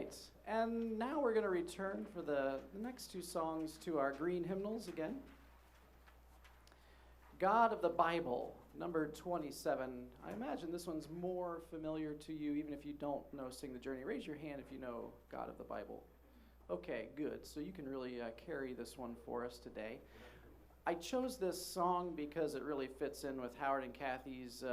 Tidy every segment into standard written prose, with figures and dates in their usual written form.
right, and now we're going to return for the next two songs to our green hymnals again. God of the Bible, number 27. I imagine this one's more familiar to you, even if you don't know Sing the Journey. Raise your hand if you know God of the Bible. Okay, good. So you can really carry this one for us today. I chose this song because it really fits in with Howard and Cathy's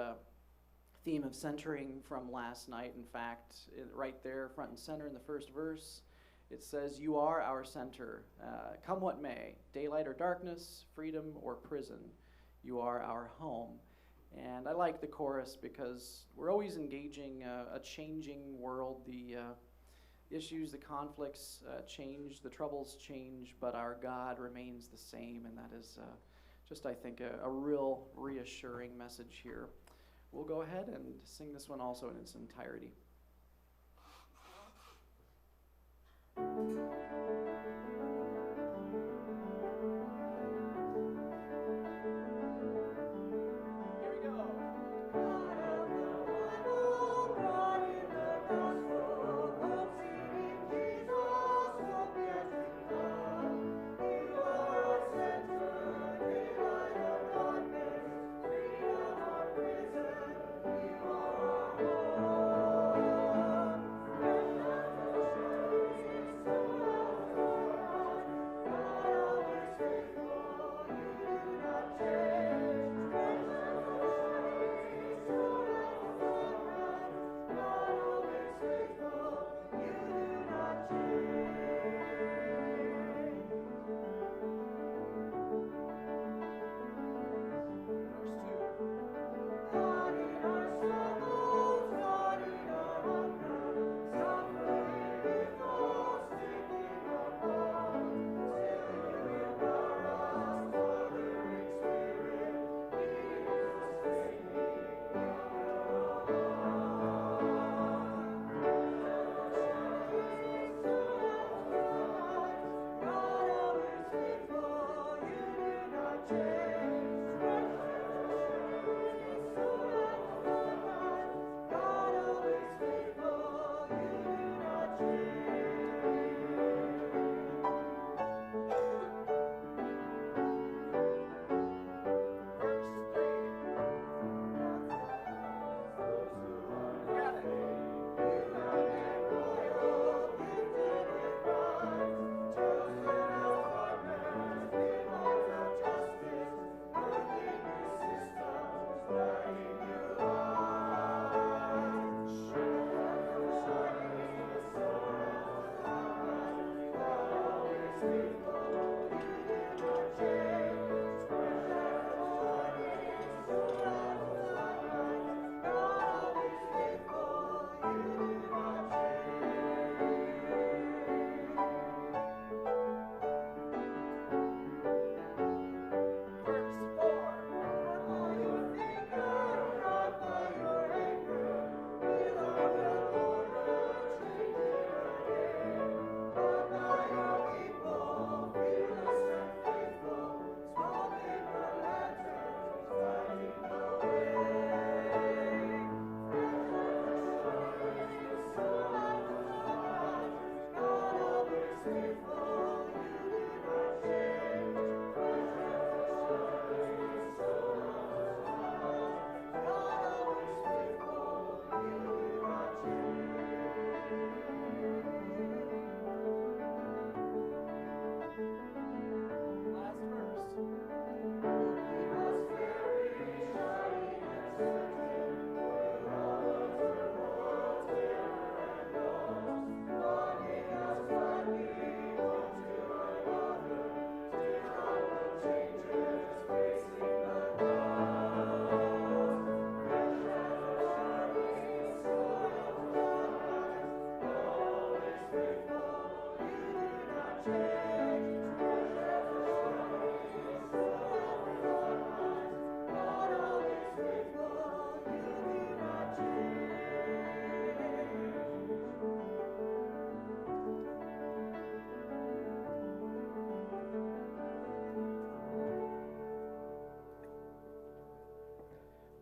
theme of centering from last night. In fact, right there, front and center in the first verse, it says, "You are our center. Come what may, daylight or darkness, freedom or prison, you are our home." And I like the chorus because we're always engaging a changing world. The issues, the conflicts change, the troubles change, but our God remains the same, and that is just, I think, a real reassuring message here. We'll go ahead and sing this one also in its entirety.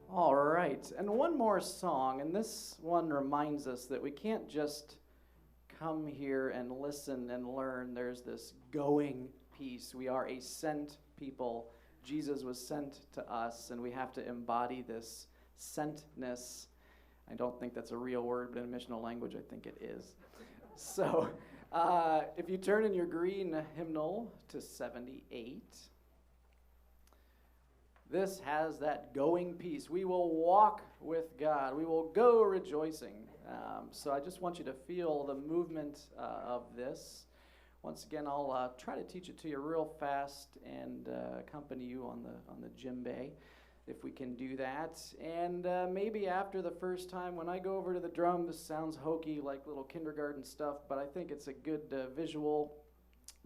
All right, and one more song, and this one reminds us that we can't just come here and listen and learn, there's this going piece. We are a sent people. Jesus was sent to us, and we have to embody this sentness. I don't think that's a real word, but in missional language, I think it is. So, if you turn in your green hymnal to 78, this has that going piece. We will walk with God. We will go rejoicing. So I just want you to feel the movement of this. Once again, I'll try to teach it to you real fast and accompany you on the djembe, if we can do that. And maybe after the first time, when I go over to the drum, this sounds hokey, like little kindergarten stuff, but I think it's a good visual,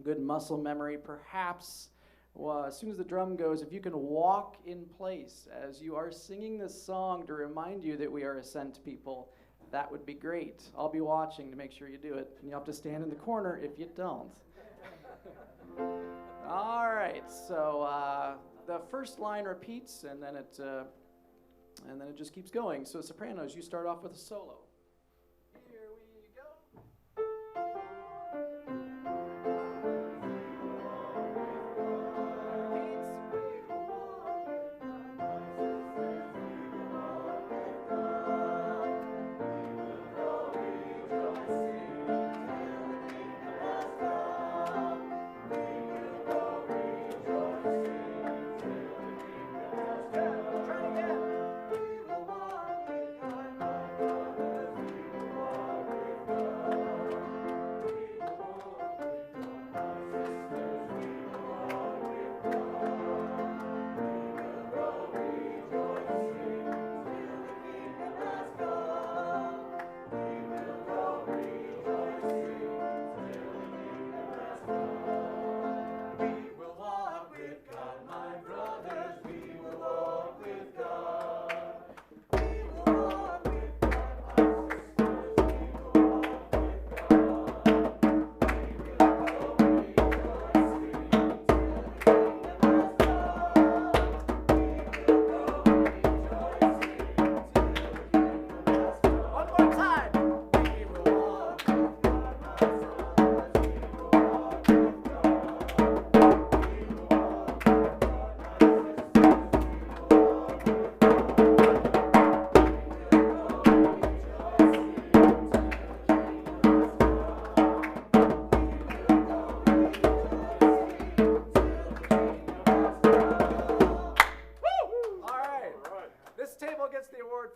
good muscle memory. Perhaps as soon as the drum goes, if you can walk in place as you are singing this song to remind you that we are a sent people, that would be great. I'll be watching to make sure you do it, and you'll have to stand in the corner if you don't. All right, so the first line repeats, and then it just keeps going. So sopranos, you start off with a solo. Here we go.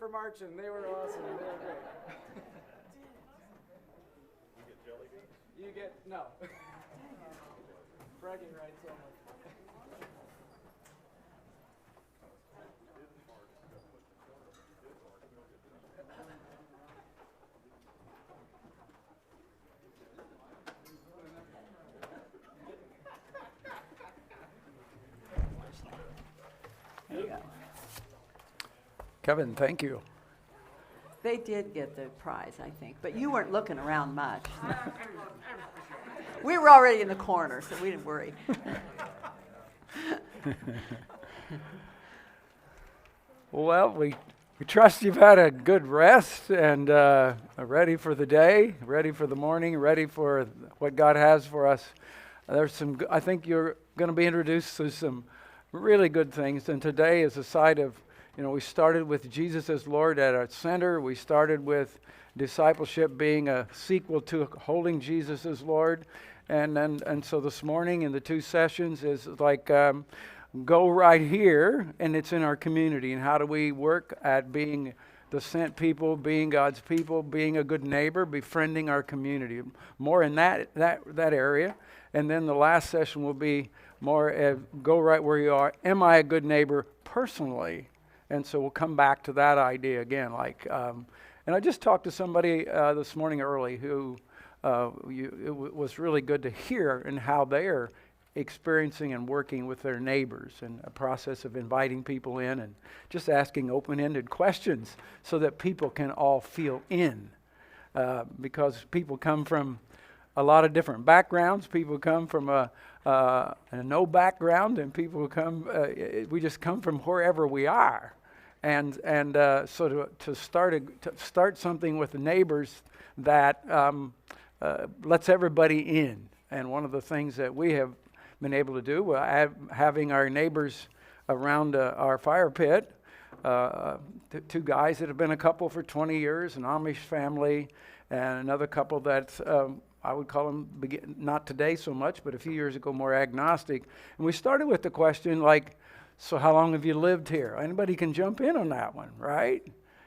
Marching. They were awesome. They were great. You get jelly beans? You get, no. Bragging rights only. There you go. Kevin, thank you. They did get the prize, I think, but you weren't looking around much. We were already in the corner, so we didn't worry. Well, we trust you've had a good rest and are ready for the day, ready for the morning, ready for what God has for us. I think you're going to be introduced to some really good things, and today is a side of, we started with Jesus as Lord at our center. We started with discipleship being a sequel to holding Jesus as Lord. And so this morning in the two sessions is like go right here, and it's in our community. And how do we work at being the sent people, being God's people, being a good neighbor, befriending our community. More in that area. And then the last session will be more go right where you are. Am I a good neighbor personally? And so we'll come back to that idea again. And I just talked to somebody this morning early who it was really good to hear and how they're experiencing and working with their neighbors, and a process of inviting people in and just asking open-ended questions so that people can all feel in. Because people come from a lot of different backgrounds. People come from a no background, and people come, we just come from wherever we are. And so to start something with the neighbors that lets everybody in. And one of the things that we have been able to do, having our neighbors around our fire pit, two guys that have been a couple for 20 years, an Amish family, and another couple that I would call them, not today so much, but a few years ago, more agnostic. And we started with the question like, so how long have you lived here? Anybody can jump in on that one, right?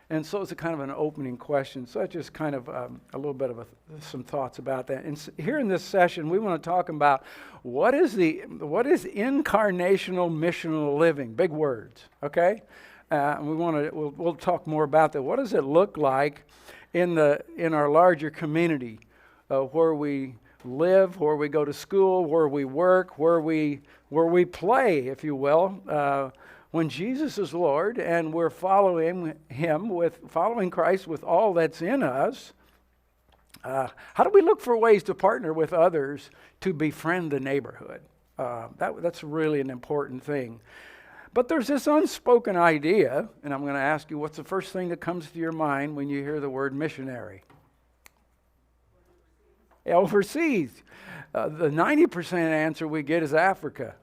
And so it's a kind of an opening question. So that's just kind of a little bit of some thoughts about that. And here in this session, we want to talk about what is incarnational missional living? Big words, okay? And we'll talk more about that. What does it look like in our larger community, where we live, where we go to school, where we work, where we play, if you will? When Jesus is Lord and we're following Christ with all that's in us, how do we look for ways to partner with others to befriend the neighborhood? That's really an important thing. But there's this unspoken idea, and I'm going to ask you, what's the first thing that comes to your mind when you hear the word missionary? Overseas. The 90% answer we get is Africa.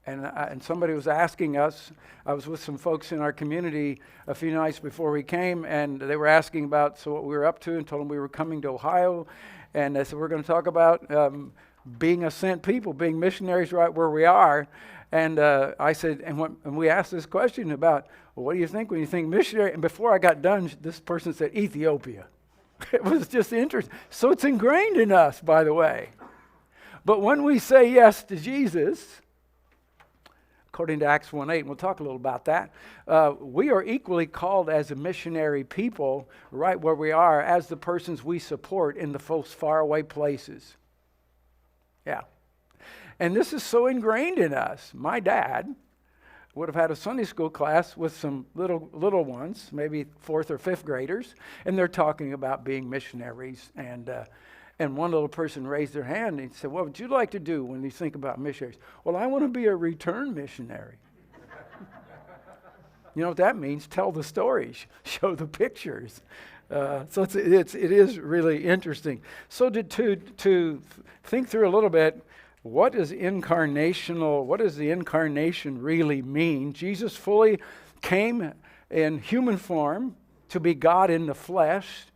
And somebody was asking us, I was with some folks in our community a few nights before we came, and they were asking about what we were up to, and told them we were coming to Ohio. And they said, we're going to talk about being a sent people, being missionaries right where we are. And I said, and we asked this question about, well, what do you think when you think missionary? And before I got done, this person said Ethiopia. It was just interesting. So it's ingrained in us, by the way. But when we say yes to Jesus, according to Acts 1:8, and we'll talk a little about that, we are equally called as a missionary people right where we are as the persons we support in the most faraway places. Yeah. And this is so ingrained in us. My dad would have had a Sunday school class with some little ones, maybe 4th or 5th graders, and they're talking about being missionaries. And one little person raised their hand and said, what would you like to do when you think about missionaries? Well, I want to be a return missionary. You know what that means? Tell the stories, show the pictures. So it is really interesting. So to think through a little bit, what does the incarnation really mean? Jesus fully came in human form to be God in the flesh,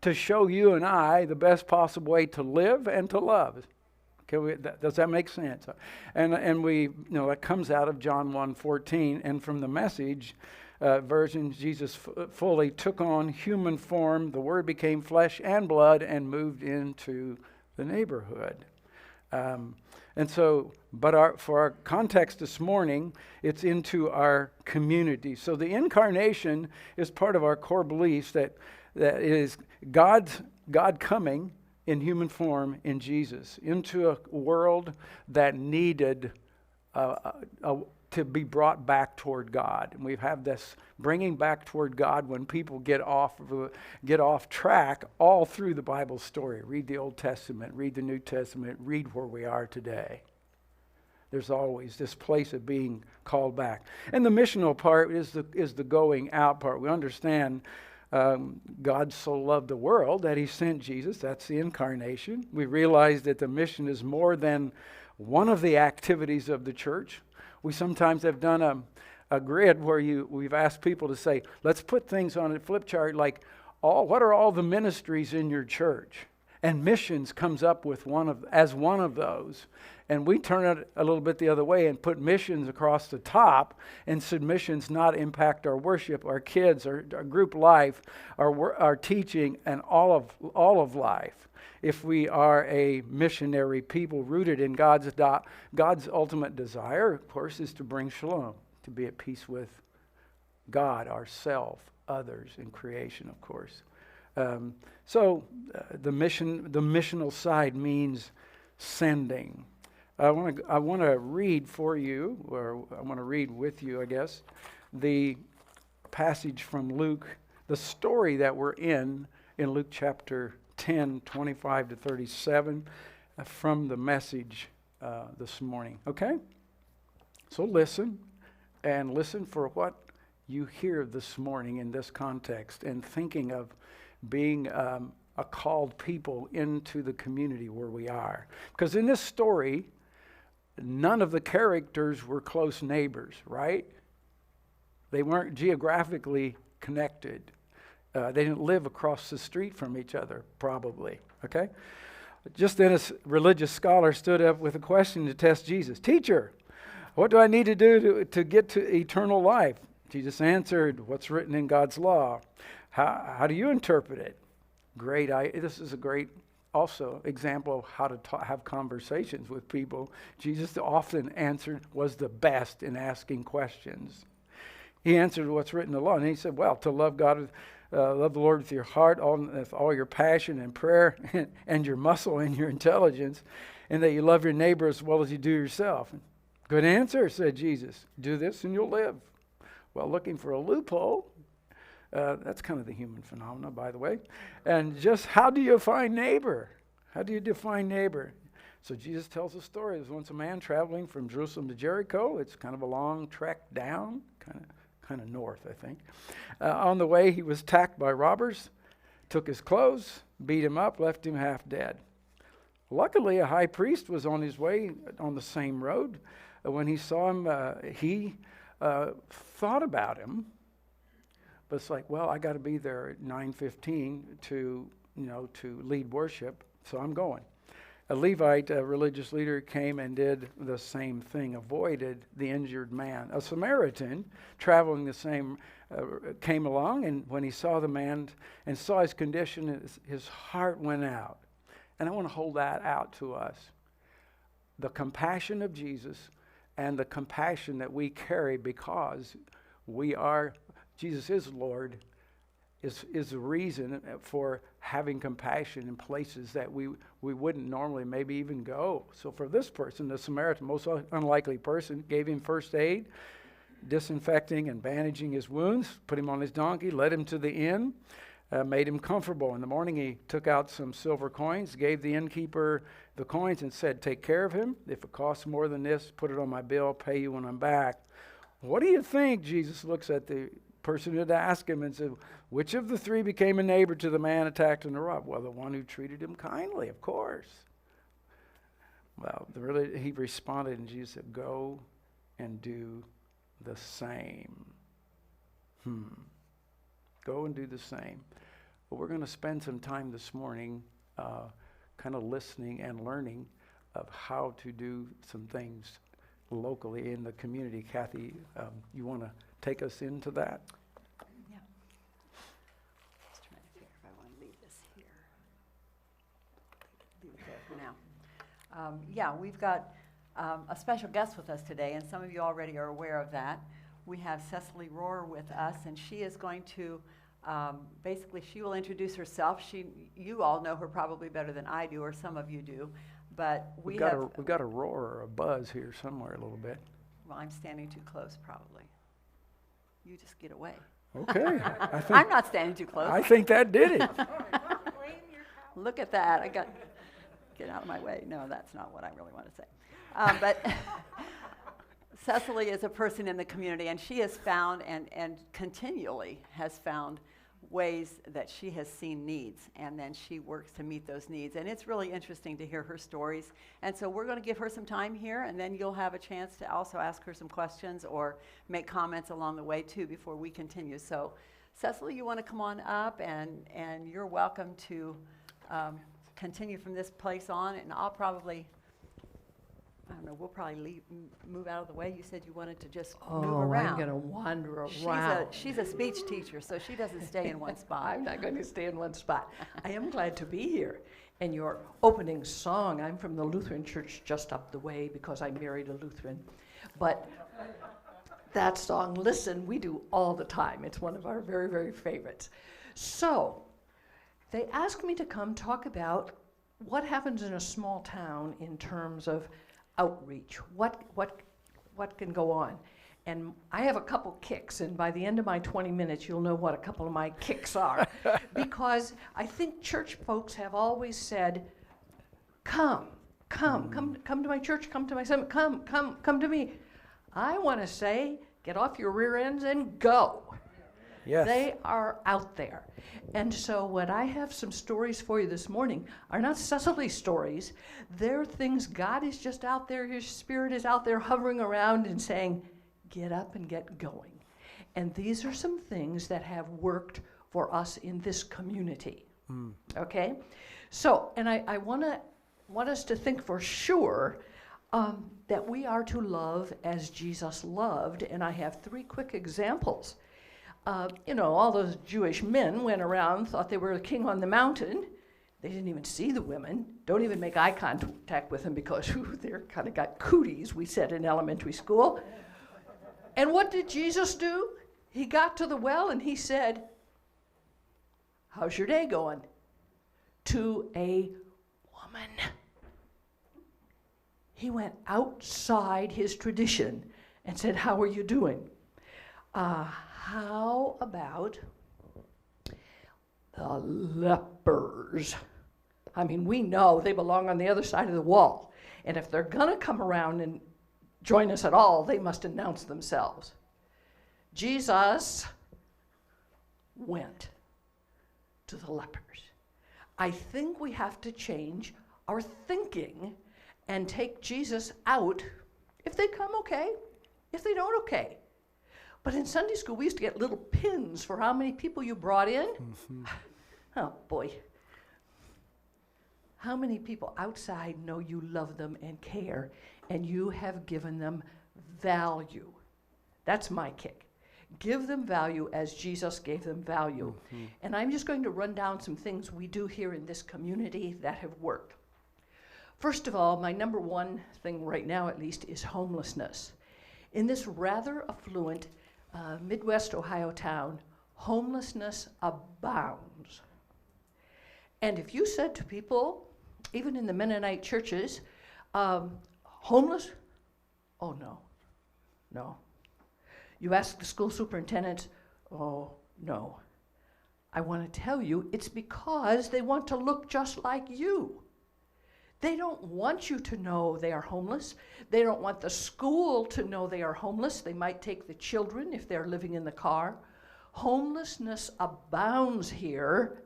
to show you and I the best possible way to live and to love. Okay, does that make sense? And we, that comes out of John 1:14, and from the Message version, Jesus fully took on human form. The Word became flesh and blood and moved into the neighborhood. And so, for our context this morning, it's into our community. So the incarnation is part of our core beliefs that it is God coming in human form in Jesus into a world that needed to be brought back toward God. And we have this bringing back toward God when people get off track all through the Bible story. Read the Old Testament, read the New Testament, read where we are today. There's always this place of being called back. And the missional part is the going out part. We understand God so loved the world that he sent Jesus. That's the incarnation. We realize that the mission is more than one of the activities of the church. We sometimes have done a grid where we've asked people to say, let's put things on a flip chart like, what are all the ministries in your church? And missions comes up with one of those. And we turn it a little bit the other way and put missions across the top, and should missions not impact our worship, our kids, our group life, our teaching, and all of life. If we are a missionary people rooted in God's ultimate desire, of course, is to bring shalom, to be at peace with God, ourself, others, and creation, of course. So the missional side means sending. I want to read for you, or I want to read with you, I guess, the passage from Luke, the story that we're in Luke chapter 10, 25 to 37, from the Message this morning. Okay? So listen for what you hear this morning in this context, and thinking of being a called people into the community where we are. Because in this story, none of the characters were close neighbors, right? They weren't geographically connected. They didn't live across the street from each other, probably, okay? Just then a religious scholar stood up with a question to test Jesus. Teacher, what do I need to do to get to eternal life? Jesus answered, what's written in God's law. How do you interpret it? This is a great also example of how to have conversations with people. Jesus often was the best in asking questions. He answered what's written in the law, and he said, well, to love God, love the Lord with your heart, with all your passion and prayer, and your muscle and your intelligence, and that you love your neighbor as well as you do yourself. Good answer, said Jesus. Do this and you'll live. Well, looking for a loophole, that's kind of the human phenomenon, by the way. And just how do you define neighbor? How do you define neighbor? So Jesus tells a story. There was once a man traveling from Jerusalem to Jericho. It's kind of a long trek down, kind of north, I think. On the way, he was attacked by robbers, took his clothes, beat him up, left him half dead. Luckily, a high priest was on his way on the same road. When he saw him, he thought about him, but it's like, well, I got to be there at 9:15 to lead worship, so I'm going. A Levite, a religious leader, came and did the same thing, avoided the injured man. A Samaritan, traveling the same, came along, and when he saw the man and saw his condition, his heart went out. And I want to hold that out to us. The compassion of Jesus and the compassion that we carry because Jesus is Lord, is the reason for having compassion in places that we wouldn't normally maybe even go. So for this person, the Samaritan, most unlikely person, gave him first aid, disinfecting and bandaging his wounds, put him on his donkey, led him to the inn, made him comfortable. In the morning, he took out some silver coins, gave the innkeeper the coins and said, take care of him. If it costs more than this, put it on my bill, pay you when I'm back. What do you think? Jesus looks at the person who had asked him and said, which of the three became a neighbor to the man attacked and robbed? Well, the one who treated him kindly, of course. Well, he responded, and Jesus said, go and do the same. Go and do the same. But we're going to spend some time this morning kind of listening and learning of how to do some things locally in the community. Cathy, you want to take us into that? Yeah. Just trying to figure if I want to leave this here. Leave it there for now. We've got a special guest with us today, and some of you already are aware of that. We have Cecily Rohr with us, and she is going to basically, she will introduce herself. You all know her probably better than I do, or some of you do. But we've got a roar or a buzz here somewhere a little bit. Well, I'm standing too close, probably. You just get away. Okay. I'm not standing too close. I think that did it. Look at that. Get out of my way. No, that's not what I really want to say. But Cecily is a person in the community, and she has found and continually has found ways that she has seen needs, and then she works to meet those needs. And it's really interesting to hear her stories. And so we're going to give her some time here, and then you'll have a chance to also ask her some questions or make comments along the way too before we continue. So Cecily, you want to come on up, and you're welcome to continue from this place on, and I'll probably, I don't know, we'll probably move out of the way. You said you wanted to just move around. I'm going to wander around. She's a speech teacher, so she doesn't stay in one spot. I'm not going to stay in one spot. I am glad to be here. And your opening song, I'm from the Lutheran church just up the way because I married a Lutheran. But that song, Listen, we do all the time. It's one of our very, very favorites. So they asked me to come talk about what happens in a small town in terms of outreach. What can go on? And I have a couple kicks, and by the end of my 20 minutes, you'll know what a couple of my kicks are. Because I think church folks have always said, come to my church, come to my summit, come to me. I want to say, get off your rear ends and go. Yes. They are out there. And so what I have some stories for you this morning are not Cecily stories. They're things God is just out there, his Spirit is out there hovering around and saying, get up and get going. And these are some things that have worked for us in this community. Okay? So, and I want us to think for sure that we are to love as Jesus loved. And I have 3 quick examples. All those Jewish men went around, thought they were the king on the mountain. They didn't even see the women. Don't even make eye contact with them because they're kind of got cooties, we said in elementary school. And what did Jesus do? He got to the well and he said, how's your day going? To a woman. He went outside his tradition and said, how are you doing? How about the lepers? I mean, we know they belong on the other side of the wall. And if they're going to come around and join us at all, they must announce themselves. Jesus went to the lepers. I think we have to change our thinking and take Jesus out. If they come, okay. If they don't, okay. But in Sunday school, we used to get little pins for how many people you brought in. Oh, boy. How many people outside know you love them and care, and you have given them value? That's my kick. Give them value as Jesus gave them value. And I'm just going to run down some things we do here in this community that have worked. First of all, my number one thing right now, at least, is homelessness. In this rather affluent Midwest Ohio town, homelessness abounds. And if you said to people, even in the Mennonite churches, homeless? Oh, no. You ask the school superintendents, oh, no. I want to tell you, it's because they want to look just like you. They don't want you to know they are homeless. They don't want the school to know they are homeless. They might take the children if they're living in the car. Homelessness abounds here.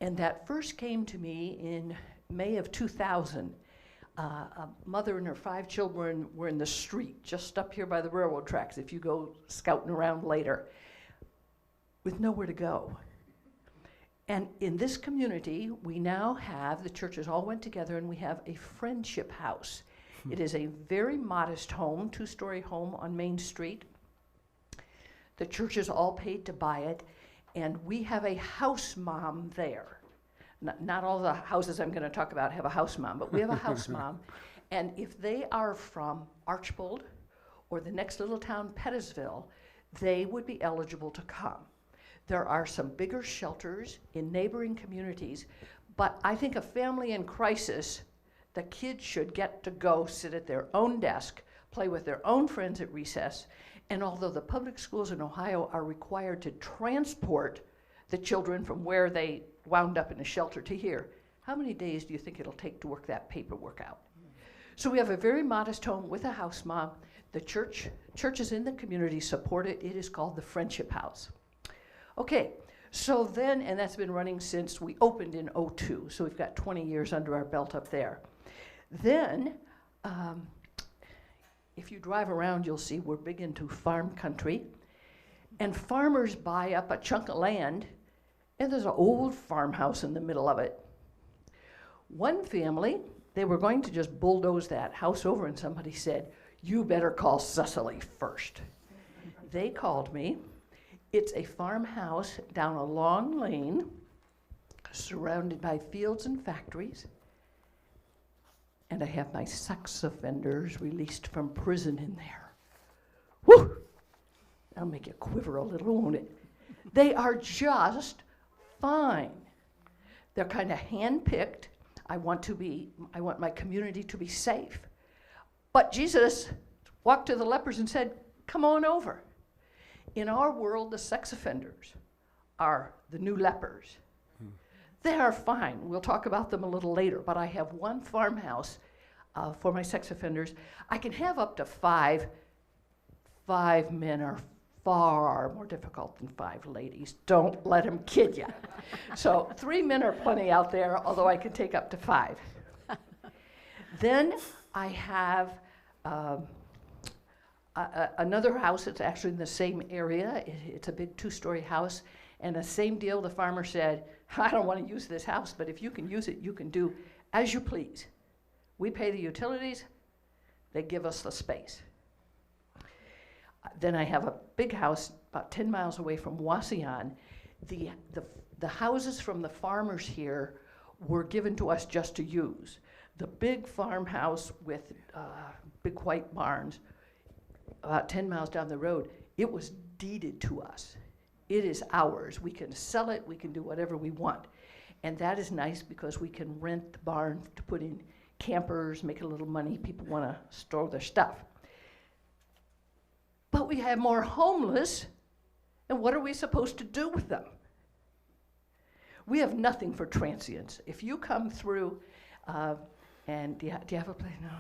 And that first came to me in May of 2000. A mother and her 5 children were in the street, just up here by the railroad tracks, if you go scouting around later, with nowhere to go. And in this community, we now have, the churches all went together, and we have a friendship house. It is a very modest home, 2-story home on Main Street. The churches all paid to buy it, and we have a house mom there. Not all the houses I'm going to talk about have a house mom, but we have a house mom. And if they are from Archbold or the next little town, Pettisville, they would be eligible to come. There are some bigger shelters in neighboring communities, but I think a family in crisis, the kids should get to go sit at their own desk, play with their own friends at recess, and although the public schools in Ohio are required to transport the children from where they wound up in a shelter to here, how many days do you think it'll take to work that paperwork out? So we have a very modest home with a house mom. The churches in the community support it. It is called the Friendship House. Okay, so then, and that's been running since we opened in '02, so we've got 20 years under our belt up there. Then, if you drive around, you'll see we're big into farm country, and farmers buy up a chunk of land, and there's an old farmhouse in the middle of it. One family, they were going to just bulldoze that house over, and somebody said, you better call Cecily first. They called me. It's a farmhouse down a long lane, surrounded by fields and factories, and I have my sex offenders released from prison in there. Whew! That'll make you quiver a little, won't it? They are just fine. They're kind of hand-picked. I want my community to be safe. But Jesus walked to the lepers and said, come on over. In our world, the sex offenders are the new lepers. They are fine. We'll talk about them a little later, but I have one farmhouse for my sex offenders. I can have up to five men or far more difficult than 5 ladies. Don't let him kid you. So 3 men are plenty out there, although I can take up to 5. Then I have another house that's actually in the same area. It's a big 2-story house, and the same deal. The farmer said, I don't want to use this house, but if you can use it, you can do as you please. We pay the utilities, they give us the space. Then I have a big house about 10 miles away from Wasion. The houses from the farmers here were given to us just to use. The big farmhouse with big white barns, about 10 miles down the road, it was deeded to us. It is ours. We can sell it, we can do whatever we want. And that is nice because we can rent the barn to put in campers, make a little money. People want to store their stuff. But we have more homeless, and what are we supposed to do with them? We have nothing for transients. If you come through, and do you have a place? No.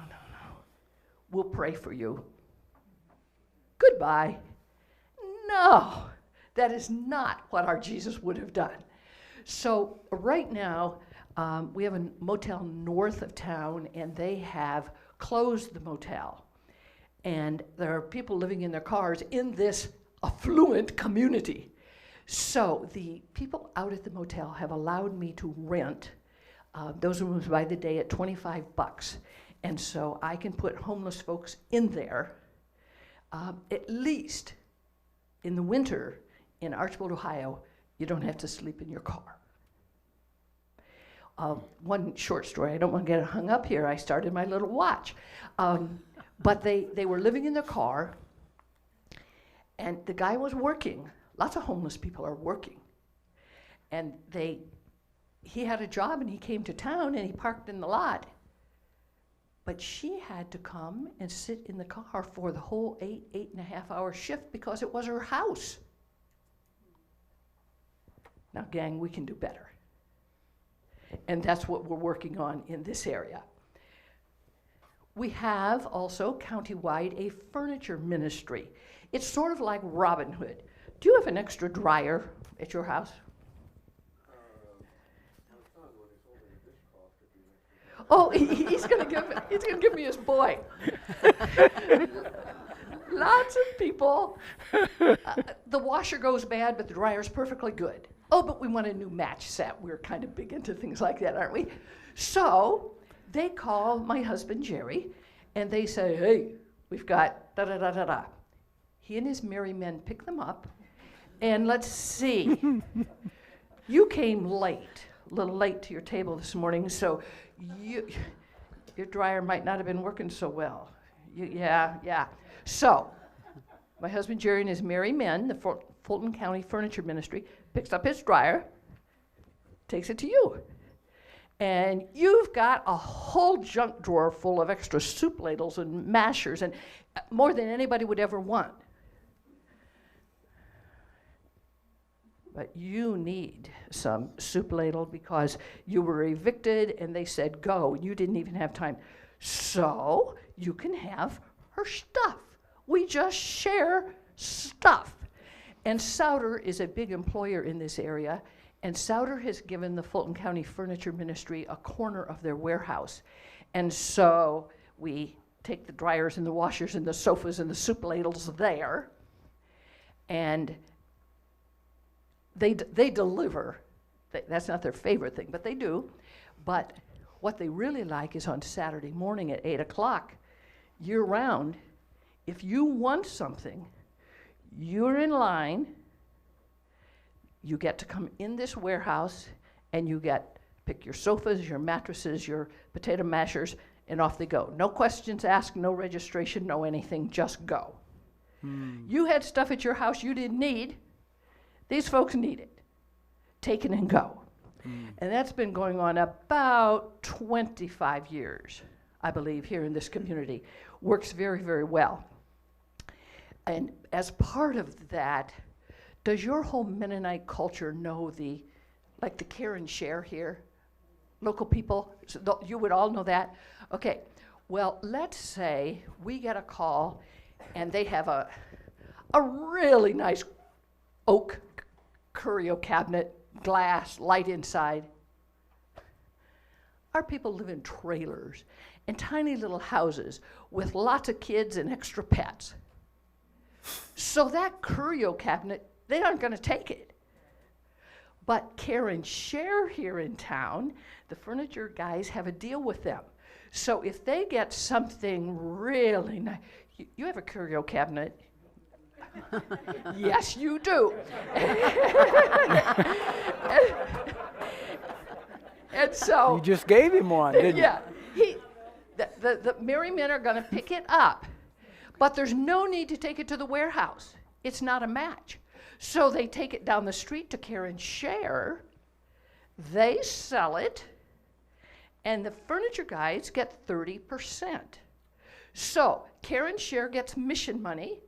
We'll pray for you. Goodbye. No, that is not what our Jesus would have done. So right now, we have a motel north of town, and they have closed the motel. And there are people living in their cars in this affluent community. So the people out at the motel have allowed me to rent those rooms by the day at $25. And so I can put homeless folks in there, at least in the winter in Archbold, Ohio, you don't have to sleep in your car. One short story, I don't want to get hung up here, I started my little watch. But they were living in their car, and the guy was working. Lots of homeless people are working. And he had a job, and he came to town, and he parked in the lot. But she had to come and sit in the car for the whole 8.5-hour shift because it was her house. Now, gang, we can do better. And that's what we're working on in this area. We have also countywide a furniture ministry. It's sort of like Robin Hood. Do you have an extra dryer at your house? Oh, he's gonna give me his boy. Lots of people. The washer goes bad, but the dryer's perfectly good. Oh, but we want a new match set. We're kind of big into things like that, aren't we? So they call my husband, Jerry, and they say, hey, we've got da-da-da-da-da. He and his merry men pick them up, and let's see. You came late, a little late to your table this morning, so your dryer might not have been working so well. Yeah. So my husband, Jerry, and his merry men, the Fulton County Furniture Ministry, picks up his dryer, takes it to you. And you've got a whole junk drawer full of extra soup ladles and mashers, and more than anybody would ever want. But you need some soup ladle because you were evicted and they said go. You didn't even have time. So you can have her stuff. We just share stuff. And Souter is a big employer in this area, and Souter has given the Fulton County Furniture Ministry a corner of their warehouse. And so we take the dryers and the washers and the sofas and the soup ladles there, and they deliver. That's not their favorite thing, but they do. But what they really like is on Saturday morning at 8 o'clock, year-round, if you want something, you're in line, you get to come in this warehouse, and you pick your sofas, your mattresses, your potato mashers, and off they go. No questions asked, no registration, no anything, just go. You had stuff at your house you didn't need. These folks need it. Take it and go. And that's been going on about 25 years, I believe, here in this community. Works very, very well. And as part of that, does your whole Mennonite culture know the care and share here? Local people, so you would all know that? Okay, well, let's say we get a call and they have a a really nice oak curio cabinet, glass, light inside. Our people live in trailers and tiny little houses with lots of kids and extra pets. So that curio cabinet, they aren't going to take it. But Karen Share here in town, the furniture guys have a deal with them. So if they get something really nice, you have a curio cabinet? Yes, you do. And so You just gave him one, didn't you? yeah, the merry men are going to pick it up, but there's no need to take it to the warehouse. It's not a match. So they take it down the street to Karen Share. They sell it, and the furniture guys get 30%. So Karen Share gets mission money,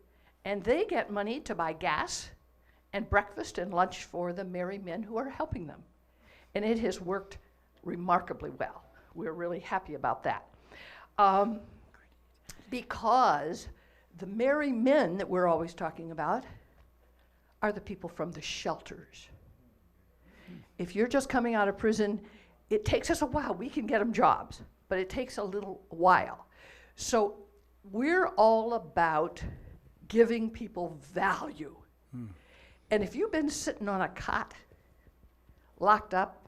and they get money to buy gas and breakfast and lunch for the merry men who are helping them. And it has worked remarkably well. We're really happy about that. Because the merry men that we're always talking about are the people from the shelters. If you're just coming out of prison, it takes us a while. We can get them jobs, but it takes a little while. So we're all about giving people value. And if you've been sitting on a cot, locked up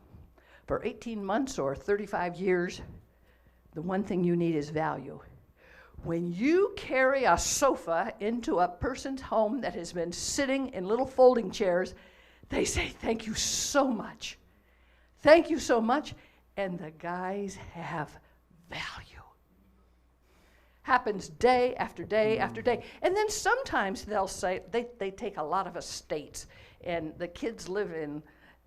for 18 months or 35 years, the one thing you need is value. When you carry a sofa into a person's home that has been sitting in little folding chairs, they say, "Thank you so much. Thank you so much." And the guys have value. Happens day after day after day. And then sometimes they'll say, they take a lot of estates, and the kids live in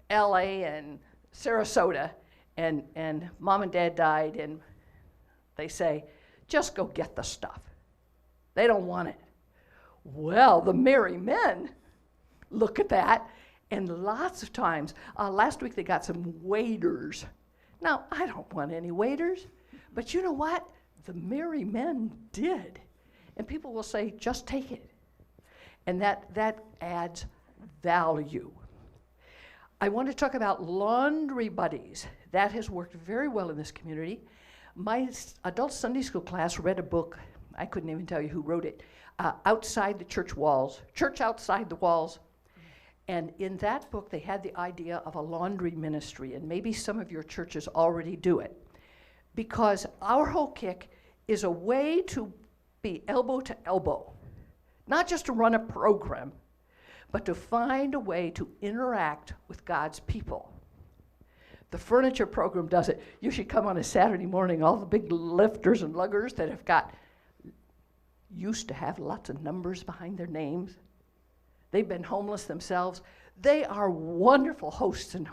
LA and Sarasota, and mom and dad died, and they say, "Just go get the stuff." They don't want it. Well, the merry men look at that, and lots of times, last week they got some waiters. Now, I don't want any waiters, but you know what? The merry men did. And people will say, "Just take it." And that adds value. I want to talk about laundry buddies. That has worked very well in this community. My adult Sunday school class read a book, I couldn't even tell you who wrote it, Outside the Church Walls, Church Outside the Walls. And in that book, they had the idea of a laundry ministry, and maybe some of your churches already do it. Because our whole kick is a way to be elbow to elbow, not just to run a program, but to find a way to interact with God's people. The furniture program does it. You should come on a Saturday morning, all the big lifters and luggers that used to have lots of numbers behind their names. They've been homeless themselves. They are wonderful hosts and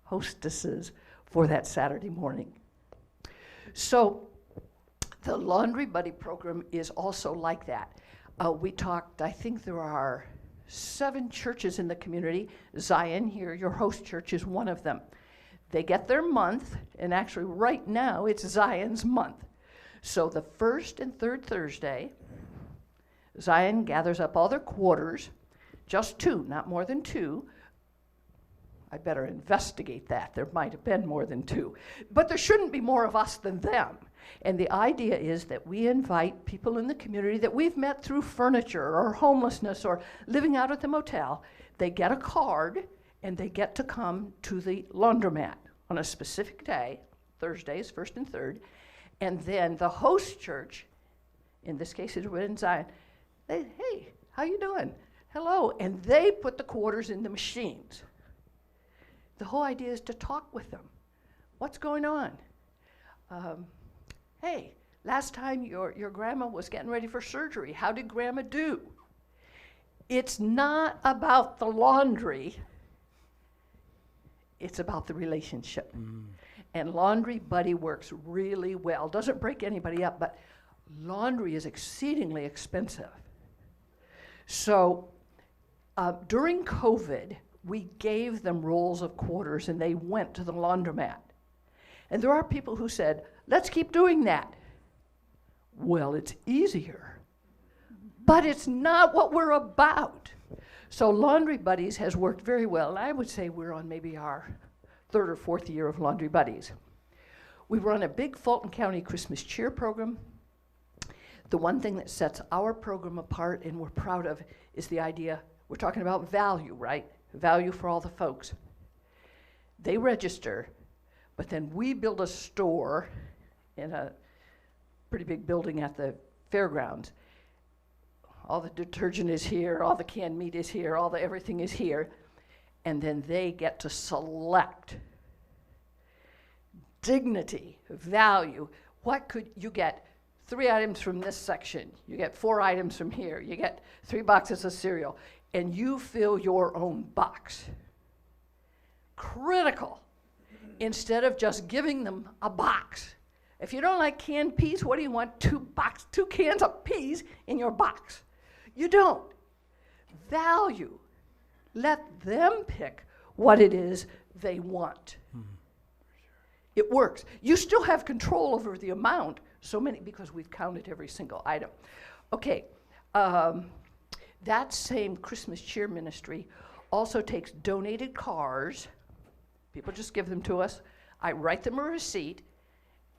hostesses for that Saturday morning. So the Laundry Buddy program is also like that. We talked, I think there are 7 churches in the community. Zion here, your host church, is one of them. They get their month, and actually right now it's Zion's month. So the first and third Thursday, Zion gathers up all their quarters, just 2, not more than 2. I better investigate that. There might have been more than 2. But there shouldn't be more of us than them. And the idea is that we invite people in the community that we've met through furniture or homelessness or living out at the motel. They get a card, and they get to come to the laundromat on a specific day, Thursdays, first and third. And then the host church, in this case it's in Zion, hey, how you doing? Hello. And they put the quarters in the machines. The whole idea is to talk with them. What's going on? Hey, last time your grandma was getting ready for surgery. How did grandma do? It's not about the laundry. It's about the relationship. And Laundry Buddy works really well. Doesn't break anybody up, but laundry is exceedingly expensive. So during COVID, we gave them rolls of quarters, and they went to the laundromat. And there are people who said, "Let's keep doing that." Well, it's easier. But it's not what we're about. So Laundry Buddies has worked very well. And I would say we're on maybe our 3rd or 4th year of Laundry Buddies. We run a big Fulton County Christmas cheer program. The one thing that sets our program apart and we're proud of is the idea, we're talking about value, right? Value for all the folks. They register, but then we build a store in a pretty big building at the fairgrounds. All the detergent is here, all the canned meat is here, all the everything is here. And then they get to select dignity, value. What could you get? 3 items from this section. You get 4 items from here. You get 3 boxes of cereal. And you fill your own box. Critical. Instead of just giving them a box. If you don't like canned peas, what do you want? 2 cans of peas in your box. You don't. Value. Let them pick what it is they want. It works. You still have control over the amount, because we've counted every single item. Okay, that same Christmas cheer ministry also takes donated cars. People just give them to us. I write them a receipt,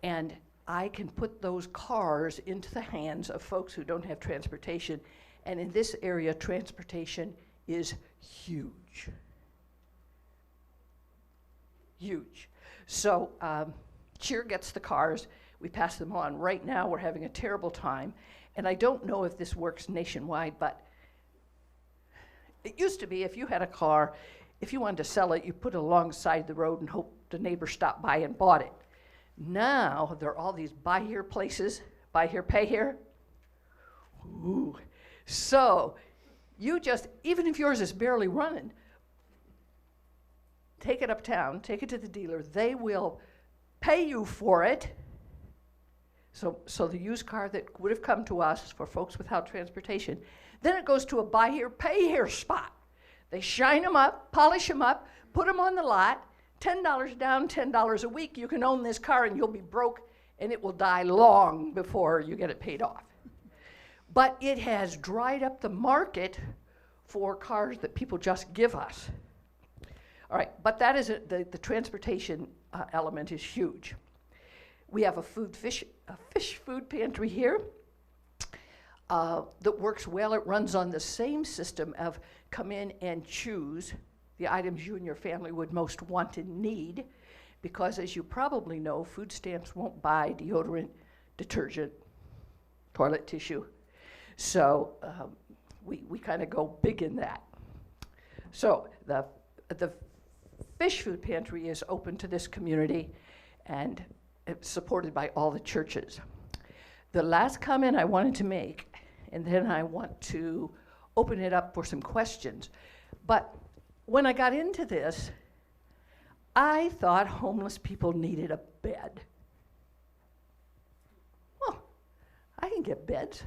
and I can put those cars into the hands of folks who don't have transportation. And in this area, transportation is huge. Huge. So cheer gets the cars. We pass them on. Right now, we're having a terrible time. And I don't know if this works nationwide, but it used to be if you had a car, if you wanted to sell it, you put it alongside the road and hope the neighbor stopped by and bought it. Now, there are all these buy here places, buy here, pay here. Ooh. So, you just, even if yours is barely running, take it uptown, take it to the dealer. They will pay you for it. So the used car that would have come to us for folks without transportation, then it goes to a buy here, pay here spot. They shine them up, polish them up, put them on the lot, $10 down, $10 a week. You can own this car and you'll be broke and it will die long before you get it paid off. But it has dried up the market for cars that people just give us. All right, but that is the transportation element is huge. We have a fish food pantry here that works well. It runs on the same system of come in and choose the items you and your family would most want and need, because as you probably know, food stamps won't buy deodorant, detergent, toilet tissue. So we kind of go big in that. So the fish food pantry is open to this community, and it's supported by all the churches. The last comment I wanted to make, and then I want to open it up for some questions. But when I got into this, I thought homeless people needed a bed. Well, I can get beds.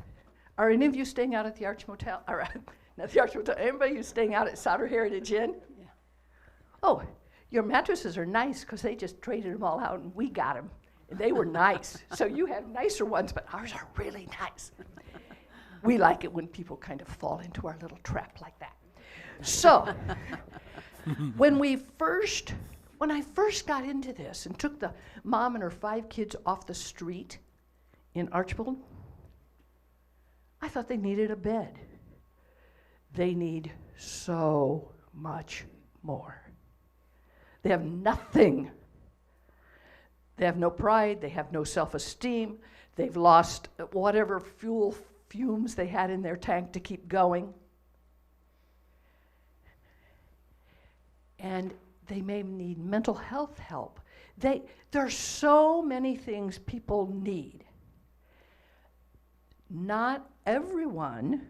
Are any of you staying out at the Arch Motel? All right, not the Arch Motel. Anybody who's staying out at Souder Heritage Inn? Yeah. Oh, your mattresses are nice because they just traded them all out and we got them. And they were nice. So you have nicer ones, but ours are really nice. We like it when people kind of fall into our little trap like that. So, when I first got into this and took the mom and her 5 kids off the street in Archbold, I thought they needed a bed. They need so much more. They have nothing. They have no pride, they have no self-esteem, they've lost whatever fumes they had in their tank to keep going. And they may need mental health help. There are so many things people need. Not everyone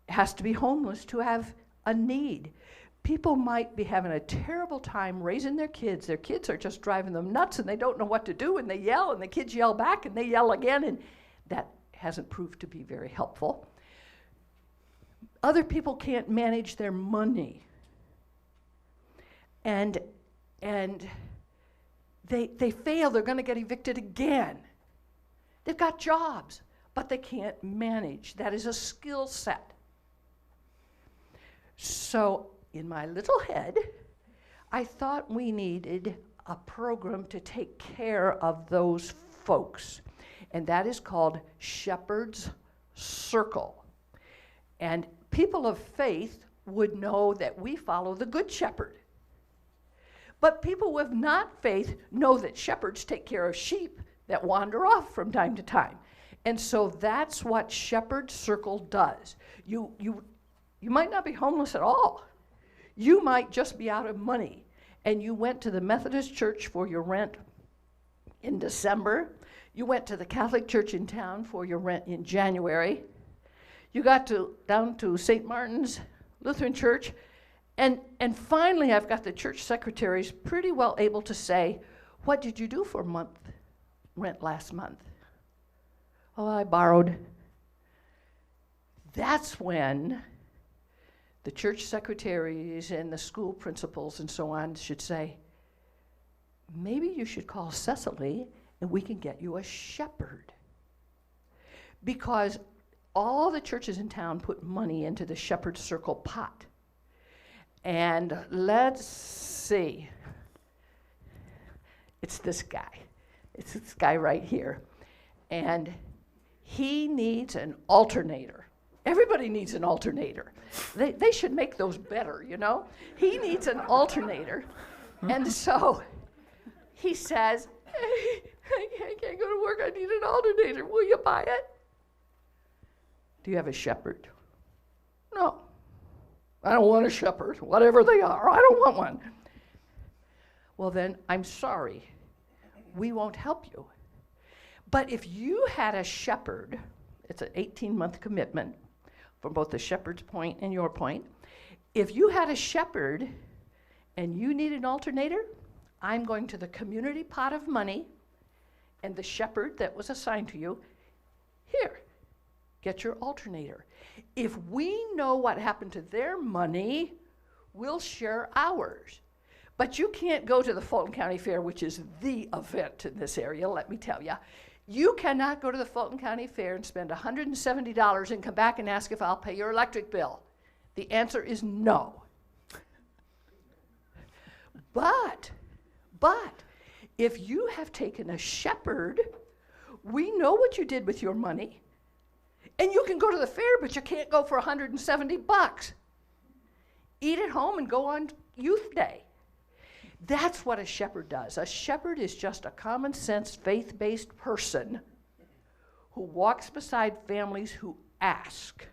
has to be homeless to have a need. People might be having a terrible time raising their kids. Their kids are just driving them nuts and they don't know what to do, and they yell and the kids yell back and they yell again, and that hasn't proved to be very helpful. Other people can't manage their money. And they fail, they're going to get evicted again. They've got jobs, but they can't manage. That is a skill set. So in my little head, I thought we needed a program to take care of those folks, and that is called Shepherd's Circle. And people of faith would know that we follow the Good Shepherd. But people with not faith know that shepherds take care of sheep that wander off from time to time. And so that's what Shepherd's Circle does. You might not be homeless at all. You might just be out of money. And you went to the Methodist church for your rent in December. You went to the Catholic church in town for your rent in January. You got down to St. Martin's Lutheran Church. And finally, I've got the church secretaries pretty well able to say, what did you do for rent last month? Oh, I borrowed. That's when the church secretaries and the school principals and so on should say, maybe you should call Cecily and we can get you a shepherd. Because all the churches in town put money into the Shepherd's Circle pot. And let's see. It's this guy. It's this guy right here. And he needs an alternator. Everybody needs an alternator. They should make those better, you know? He needs an alternator. And so he says, hey, I can't go to work. I need an alternator. Will you buy it? Do you have a shepherd? No. I don't want a shepherd, whatever they are. I don't want one. Well, then, I'm sorry. We won't help you. But if you had a shepherd, it's an 18-month commitment from both the shepherd's point and your point. If you had a shepherd and you need an alternator, I'm going to the community pot of money and the shepherd that was assigned to you, here, get your alternator. If we know what happened to their money, we'll share ours. But you can't go to the Fulton County Fair, which is the event in this area, let me tell you. You cannot go to the Fulton County Fair and spend $170 and come back and ask if I'll pay your electric bill. The answer is no. But if you have taken a shepherd, we know what you did with your money. And you can go to the fair, but you can't go for $170. Eat at home and go on youth day. That's what a shepherd does. A shepherd is just a common sense, faith-based person who walks beside families who ask.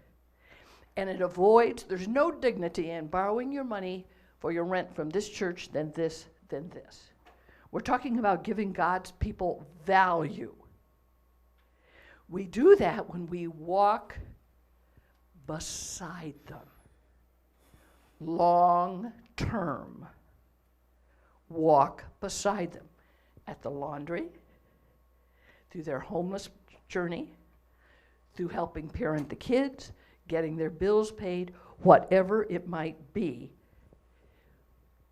And it avoids, there's no dignity in borrowing your money for your rent from this church, then this, then this. We're talking about giving God's people value. We do that when we walk beside them. Long term. Walk beside them at the laundry, through their homeless journey, through helping parent the kids, getting their bills paid, whatever it might be.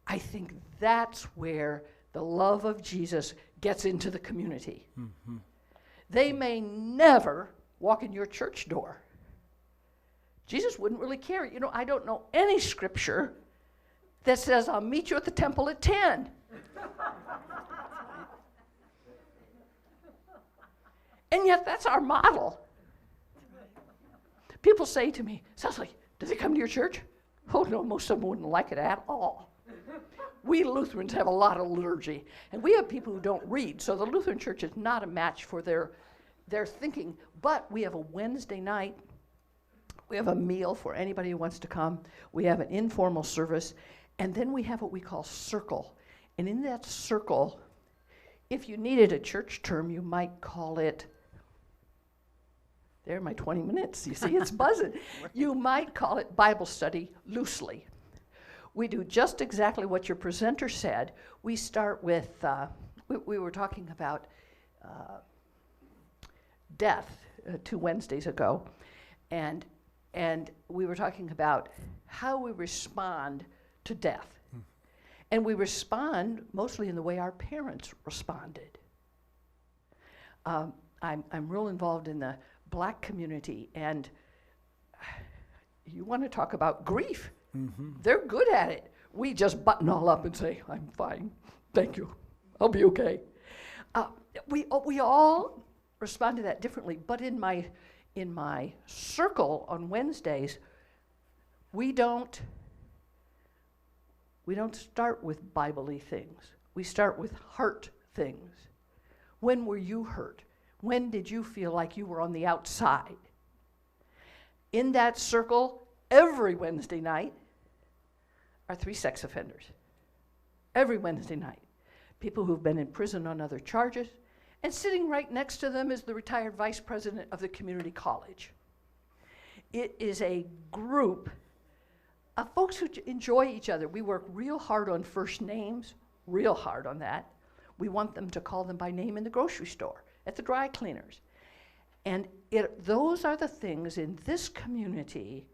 I think that's where the love of Jesus gets into the community. Mm-hmm. They may never walk in your church door. Jesus wouldn't really care. You know, I don't know any scripture that says, I'll meet you at the temple at 10. And yet that's our model. People say to me, Cecily, do they come to your church? Oh no, most of them wouldn't like it at all. We Lutherans have a lot of liturgy, and we have people who don't read, so the Lutheran church is not a match for their thinking. But we have a Wednesday night. We have a meal for anybody who wants to come. We have an informal service. And then we have what we call circle. And in that circle, if you needed a church term, you might call it, there are my 20 minutes, you see, it's buzzing. You might call it Bible study loosely. We do just exactly what your presenter said. We start with, we were talking about death 2 Wednesdays ago, and we were talking about how we respond to death. And we respond mostly in the way our parents responded. I'm real involved in the black community. And you want to talk about grief. They're good at it. We just button all up and say, I'm fine, thank you, I'll be okay. We all respond to that differently, but in my circle on Wednesdays, we don't start with Bible-y things. We start with heart things. When were you hurt? When did you feel like you were on the outside? In that circle, every Wednesday night, are 3 sex offenders. Every Wednesday night. People who've been in prison on other charges, and sitting right next to them is the retired vice president of the community college. It is a group of folks who enjoy each other. We work real hard on first names, real hard on that. We want them to call them by name in the grocery store, at the dry cleaners. And those are the things in this community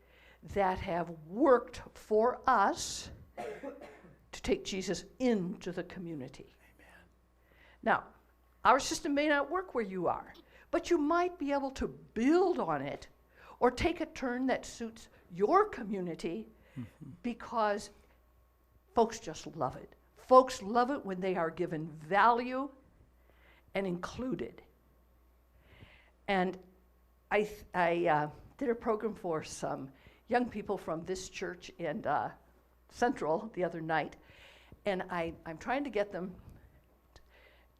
that have worked for us to take Jesus into the community. Amen. Now, our system may not work where you are, but you might be able to build on it or take a turn that suits your community because folks just love it. Folks love it when they are given value and included. And I did a program for some young people from this church in Central the other night, and I'm trying to get them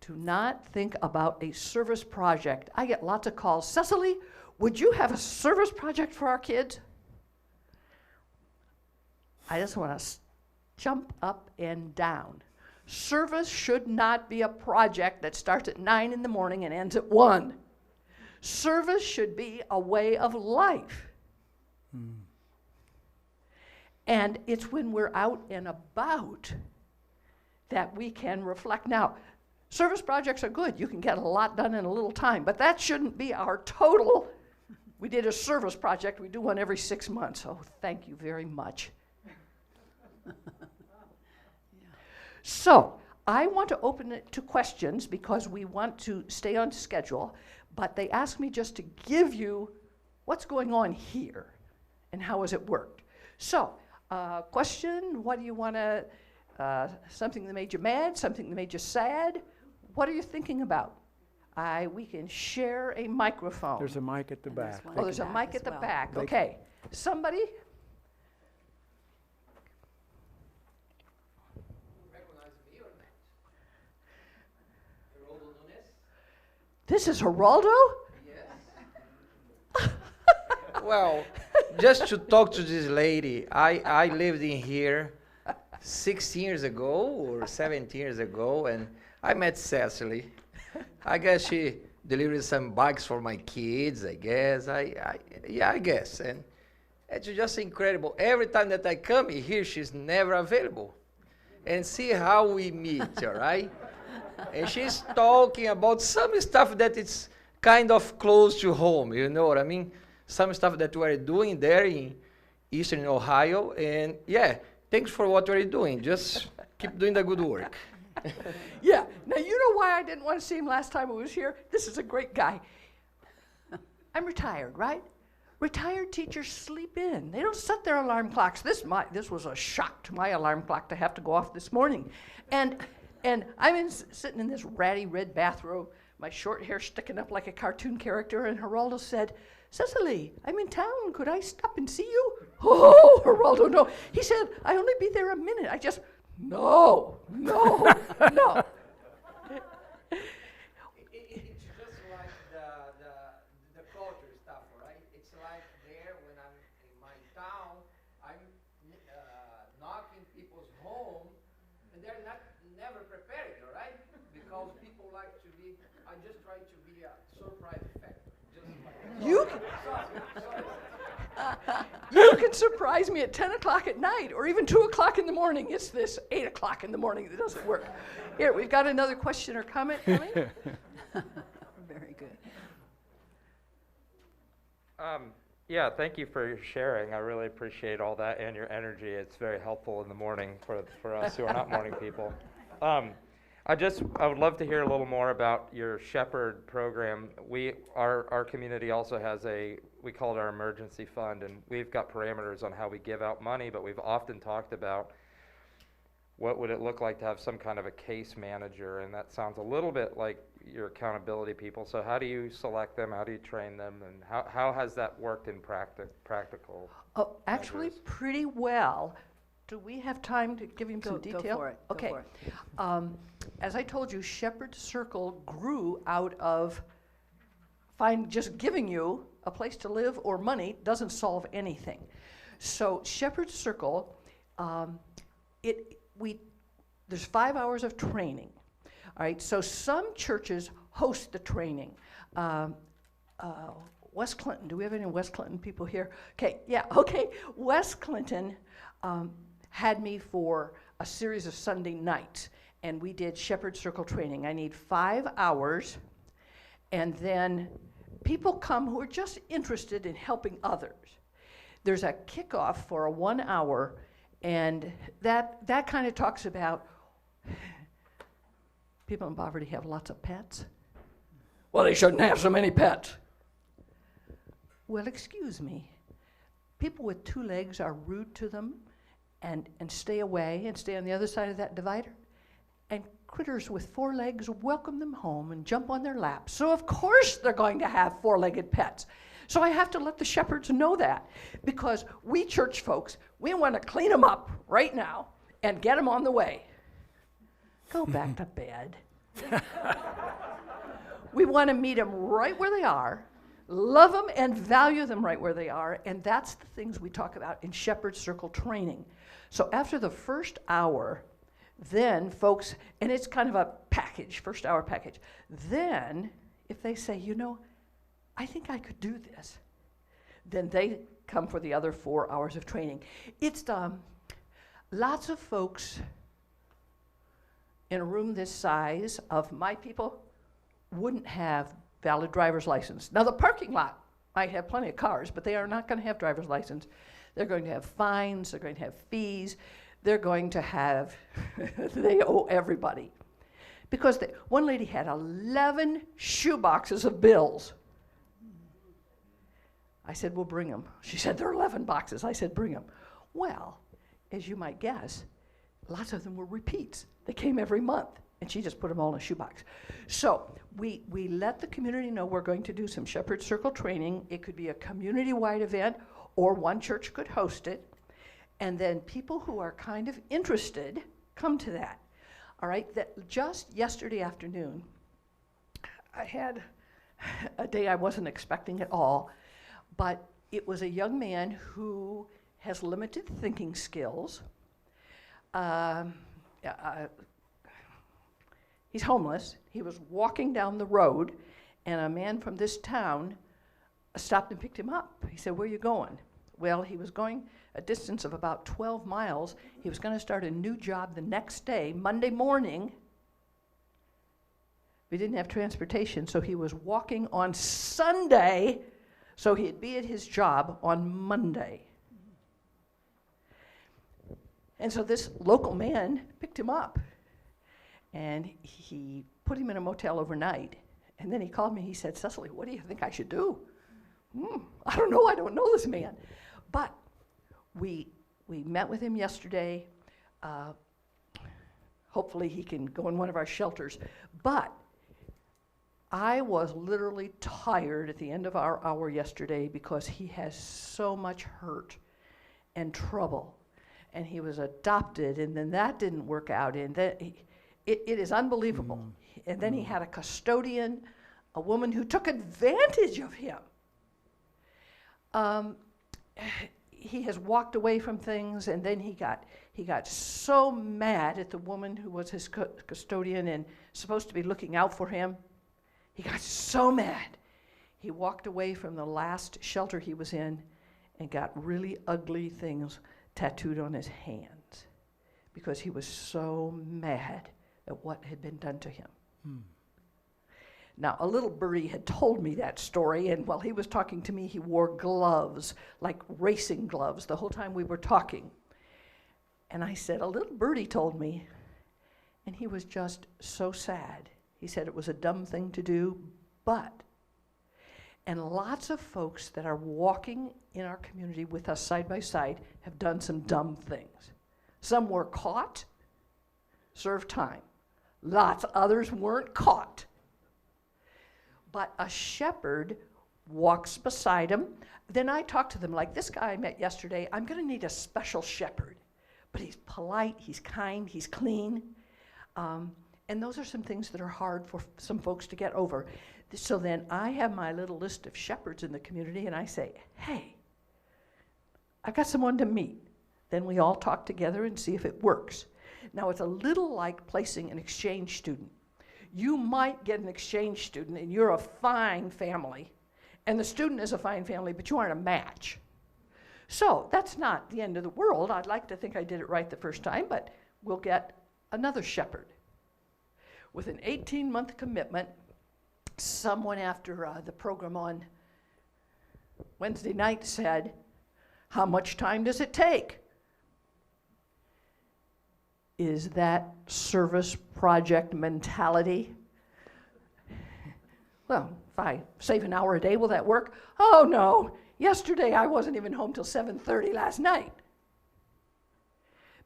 to not think about a service project. I get lots of calls. Cecily, would you have a service project for our kids? I just want to jump up and down. Service should not be a project that starts at 9 in the morning and ends at 1. Service should be a way of life. And it's when we're out and about that we can reflect. Now, service projects are good. You can get a lot done in a little time, but that shouldn't be our total. We did a service project. We do one every 6 months. Oh, thank you very much. So, I want to open it to questions because we want to stay on schedule, but they asked me just to give you what's going on here and how has it worked. So, question, what do you want to, something that made you mad, something that made you sad? What are you thinking about? We can share a microphone. There's a mic at the back. Oh, there's a mic at the back. Okay. Somebody? This is Geraldo? Yes. Well, just to talk to this lady, I lived in here 16 years ago or 17 years ago, and I met Cecily. I guess she delivered some bikes for my kids, I guess. I guess. And it's just incredible. Every time that I come here, she's never available. And see how we meet, all right? And she's talking about some stuff that it's kind of close to home, you know what I mean? Some stuff that we're doing there in Eastern Ohio. And yeah, thanks for what you're doing. Just keep doing the good work. Yeah. Now, you know why I didn't want to see him last time I was here? This is a great guy. I'm retired, right? Retired teachers sleep in. They don't set their alarm clocks. This was a shock to my alarm clock to have to go off this morning. And I'm sitting in this ratty red bathrobe, my short hair sticking up like a cartoon character, and Geraldo said, Cecily, I'm in town. Could I stop and see you? Oh, Geraldo, no. He said, I only be there a minute. No. It's just like the culture stuff, right? It's like there when I'm in my town, I'm knocking people's home, and they're never prepared, all right? Because people like to be, I just try to be a surprise factor. Just like You can surprise me at 10 o'clock at night or even 2 o'clock in the morning. It's this 8 o'clock in the morning that doesn't work. Here, we've got another question or comment coming. Very good. Yeah, thank you for sharing. I really appreciate all that and your energy. It's very helpful in the morning for us who are not morning people. I would love to hear a little more about your Shepherd program. Our community also has we call it our emergency fund, and we've got parameters on how we give out money, but we've often talked about what would it look like to have some kind of a case manager, and that sounds a little bit like your accountability people. So how do you select them? How do you train them? And how has that worked in practical? Oh, actually, measures? pretty well. Do we have time to give him some detail? Go for it. Okay. Go for it. As I told you, Shepherd Circle grew out of just giving you a place to live or money doesn't solve anything. So Shepherd Circle, there's 5 hours of training. All right, so some churches host the training. West Clinton, do we have any West Clinton people here? Okay, yeah, okay. West Clinton had me for a series of Sunday nights, and we did Shepherd Circle training. I need 5 hours, and then people come who are just interested in helping others. There's a kickoff for a 1 hour, and that kind of talks about people in poverty have lots of pets. Well, they shouldn't have so many pets. Well, excuse me. People with 2 legs are rude to them and stay away and stay on the other side of that divider. And critters with 4 legs welcome them home and jump on their laps. So of course they're going to have 4-legged pets. So I have to let the shepherds know that, because we church folks, we want to clean them up right now and get them on the way. Go back to bed. We want to meet them right where they are, love them and value them right where they are, and that's the things we talk about in Shepherd Circle training. So after the first hour, then folks, and it's kind of a package, first hour package. Then, if they say, you know, I think I could do this, then they come for the other 4 hours of training. It's lots of folks in a room this size of my people wouldn't have valid driver's license. Now the parking lot might have plenty of cars, but they are not going to have driver's license. They're going to have fines, they're going to have fees, they're going to have, they owe everybody. Because one lady had 11 shoe boxes of bills. I said, well, bring them. She said, there are 11 boxes. I said, bring them. Well, as you might guess, lots of them were repeats. They came every month, and she just put them all in a shoebox. So we let the community know we're going to do some Shepherd Circle training. It could be a community-wide event, or one church could host it. And then people who are kind of interested come to that. All right, that just yesterday afternoon, I had a day I wasn't expecting at all, but it was a young man who has limited thinking skills. He's homeless. He was walking down the road, and a man from this town stopped and picked him up. He said, where are you going? Well, he was going a distance of about 12 miles. He was going to start a new job the next day, Monday morning. We didn't have transportation, so he was walking on Sunday, so he'd be at his job on Monday. And so this local man picked him up, and he put him in a motel overnight. And then he called me, he said, Cecily, what do you think I should do? I don't know this man. But we met with him yesterday. Hopefully he can go in one of our shelters. But I was literally tired at the end of our hour yesterday because he has so much hurt and trouble. And he was adopted, and then that didn't work out. And that it is unbelievable. And then he had a custodian, a woman who took advantage of him. He has walked away from things, and then he got so mad at the woman who was his custodian and supposed to be looking out for him. He got so mad. He walked away from the last shelter he was in and got really ugly things tattooed on his hands because he was so mad at what had been done to him. Now, a little birdie had told me that story, and while he was talking to me, he wore gloves, like racing gloves, the whole time we were talking. And I said, a little birdie told me, And he was just so sad. He said it was a dumb thing to do, and lots of folks that are walking in our community with us side by side have done some dumb things. Some were caught, served time. Lots others weren't caught. But a shepherd walks beside them. Then I talk to them like this guy I met yesterday. I'm going to need a special shepherd. But he's polite, he's kind, he's clean. And those are some things that are hard for some folks to get over. So then I have my little list of shepherds in the community, and I say, hey, I've got someone to meet. Then we all talk together and see if it works. Now, it's a little like placing an exchange student. You might get an exchange student, and you're a fine family, and the student is a fine family, but you aren't a match. So that's not the end of the world. I'd like to think I did it right the first time, but we'll get another shepherd. With an 18-month commitment, someone after the program on Wednesday night said, how much time does it take? Is that service project mentality? Well, if I save an hour a day, will that work? Oh no, yesterday I wasn't even home till 7:30 last night.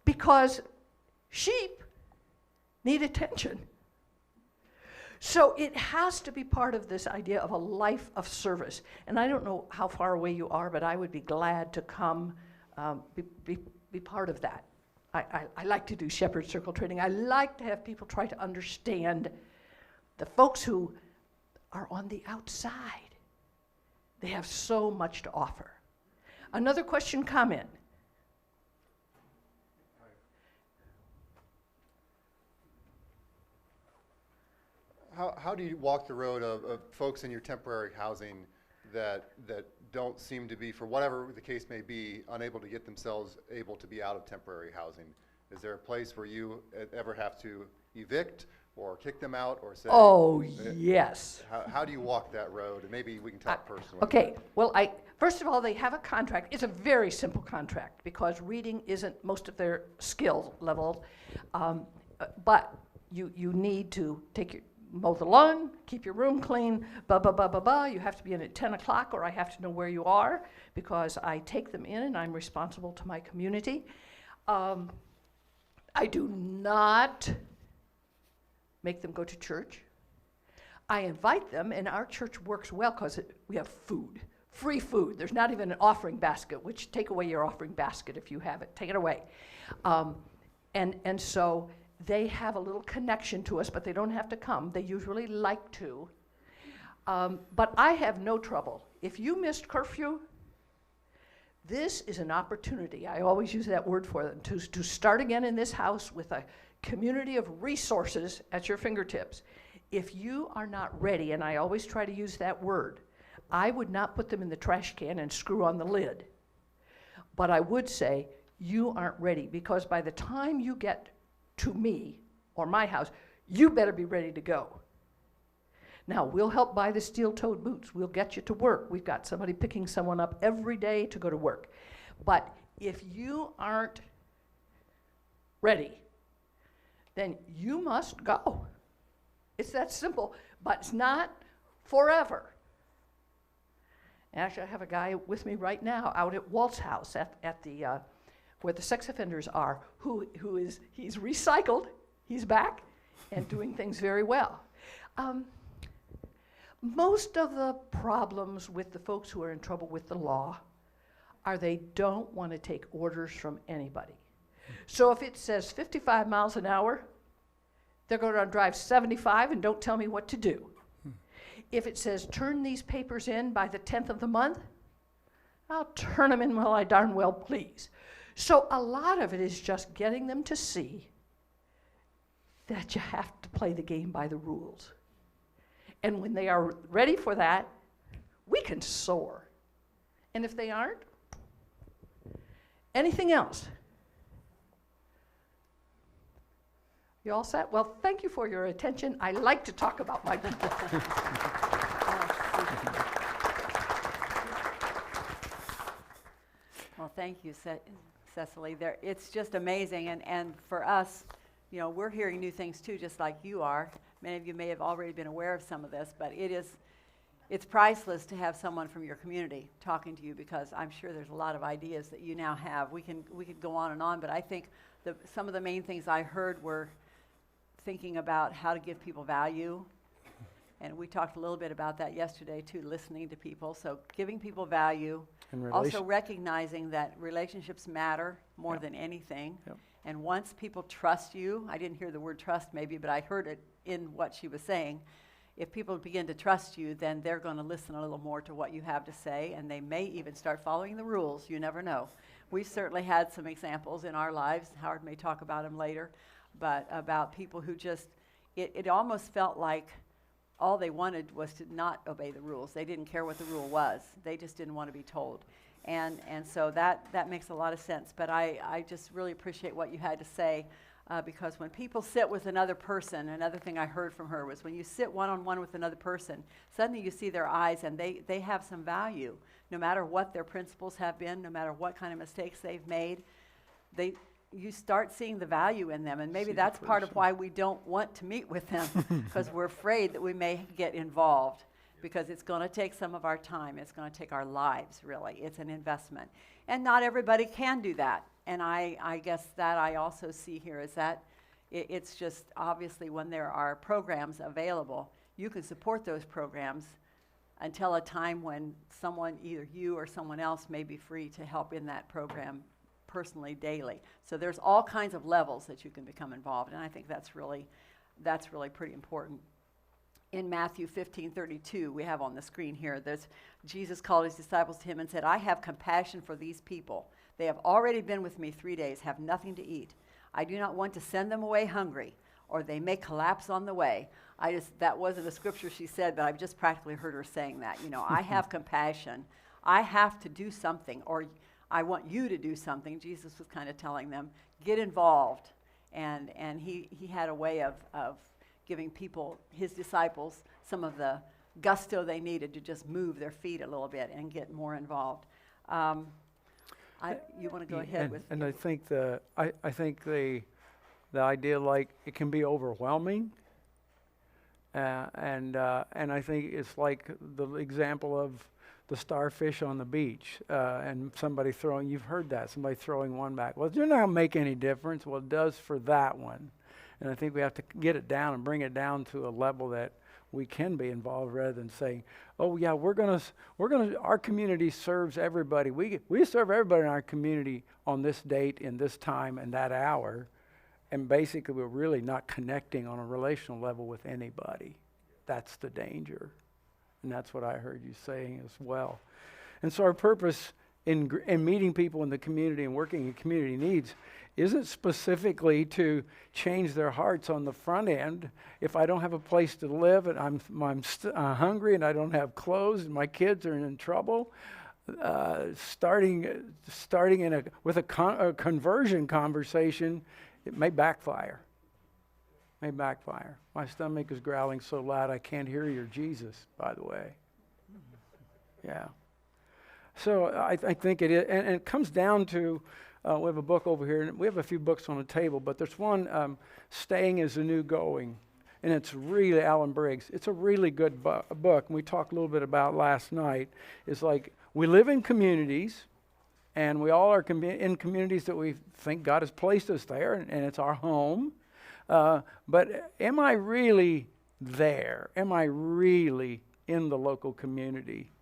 Because sheep need attention. So it has to be part of this idea of a life of service. And I don't know how far away you are, but I would be glad to come be part of that. I like to do shepherd circle training. I like to have people try to understand the folks who are on the outside. They have so much to offer. Another question, comment? How do you walk the road of folks in your temporary housing that don't seem to be, for whatever the case may be, unable to get themselves able to be out of temporary housing? Is there a place where you ever have to evict or kick them out or say? Oh, yes. How do you walk that road? And maybe we can talk personally. Okay, well, first of all, they have a contract. It's a very simple contract because reading isn't most of their skill level. But you need to mow the lawn, keep your room clean, You have to be in at 10 o'clock or I have to know where you are because I take them in and I'm responsible to my community. I do not make them go to church. I invite them, and our church works well because we have food, free food. There's not even an offering basket, which take away your offering basket if you have it. Take it away. And so they have a little connection to us, but they don't have to come. They usually like to. But I have no trouble. If you missed curfew, this is an opportunity. I always use that word for them, to start again in this house with a community of resources at your fingertips. If you are not ready, and I always try to use that word, I would not put them in the trash can and screw on the lid. But I would say, you aren't ready, because by the time you get to me or my house, you better be ready to go. Now, we'll help buy the steel-toed boots. We'll get you to work. We've got somebody picking someone up every day to go to work. But if you aren't ready, then you must go. It's that simple, but it's not forever. Actually, I have a guy with me right now out at Walt's house at the where the sex offenders are, he's recycled, he's back, and doing things very well. Most of the problems with the folks who are in trouble with the law are they don't want to take orders from anybody. So if it says 55 miles an hour, they're going to drive 75 and don't tell me what to do. If it says turn these papers in by the 10th of the month, I'll turn them in while I darn well please. So a lot of it is just getting them to see that you have to play the game by the rules. And when they are ready for that, we can soar. And if they aren't, anything else? You all set? Well, thank you for your attention. I like to talk about my people. Well, thank you, Cecily. It's just amazing, and for us, you know, we're hearing new things too, just like you are. Many of you may have already been aware of some of this, but it's priceless to have someone from your community talking to you, because I'm sure there's a lot of ideas that you now have. We could go on and on, but I think some of the main things I heard were thinking about how to give people value. And we talked a little bit about that yesterday too, listening to people. So giving people value, And also recognizing that relationships matter more than anything. Yep. And once people trust you, I didn't hear the word trust maybe, but I heard it in what she was saying. If people begin to trust you, then they're going to listen a little more to what you have to say, and they may even start following the rules. You never know. We've certainly had some examples in our lives. Howard may talk about them later, but about people who just, it almost felt like all they wanted was to not obey the rules. They didn't care what the rule was. They just didn't want to be told. And so that makes a lot of sense. But I just really appreciate what you had to say, because when people sit with another person, another thing I heard from her was when you sit one-on-one with another person, suddenly you see their eyes and they have some value. No matter what their principles have been, no matter what kind of mistakes they've made, you start seeing the value in them. And maybe that's part of why we don't want to meet with them, because we're afraid that we may get involved, because it's going to take some of our time. It's going to take our lives, really. It's an investment. And not everybody can do that. And I guess that I also see here is that it's just obviously when there are programs available, you can support those programs until a time when someone, either you or someone else, may be free to help in that program personally daily. So there's all kinds of levels that you can become involved, and I think that's really pretty important. In Matthew 15:32, we have on the screen here, Jesus called his disciples to him and said, "I have compassion for these people. They have already been with me 3 days, have nothing to eat. I do not want to send them away hungry, or they may collapse on the way." That wasn't a scripture she said, but I've just practically heard her saying that. You know, I have compassion. I have to do something, or I want you to do something. Jesus was kind of telling them, get involved. And he had a way of giving people, his disciples, some of the gusto they needed to just move their feet a little bit and get more involved. You want to go ahead with? And I think the idea, like, it can be overwhelming, and I think it's like the example of the starfish on the beach, and somebody throwing. You've heard that, somebody throwing one back. Well, it does not make any difference. Well, it does for that one, and I think we have to get it down and bring it down to a level that we can be involved, rather than saying, "Oh yeah, we're gonna. Our community serves everybody. We serve everybody in our community on this date, in this time, and that hour," and basically we're really not connecting on a relational level with anybody. That's the danger, and that's what I heard you saying as well. And so our purpose in meeting people in the community and working in community needs isn't specifically to change their hearts on the front end. If I don't have a place to live and I'm hungry and I don't have clothes and my kids are in trouble, starting with a conversion conversation, it may backfire. My stomach is growling so loud I can't hear your Jesus, by the way. Yeah. So I think it is, and it comes down to, we have a book over here, and we have a few books on the table, but there's one, Staying is the New Going, and it's really Alan Briggs. It's a really good book, and we talked a little bit about last night. It's like, we live in communities, and we all are in communities that we think God has placed us there, and it's our home. But am I really there? Am I really in the local community?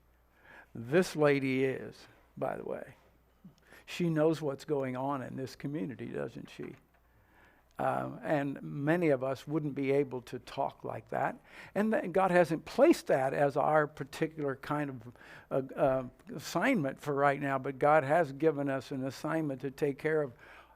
This lady is, by the way. She knows what's going on in this community, doesn't she? And many of us wouldn't be able to talk like that. And God hasn't placed that as our particular kind of assignment for right now, but God has given us an assignment to take care of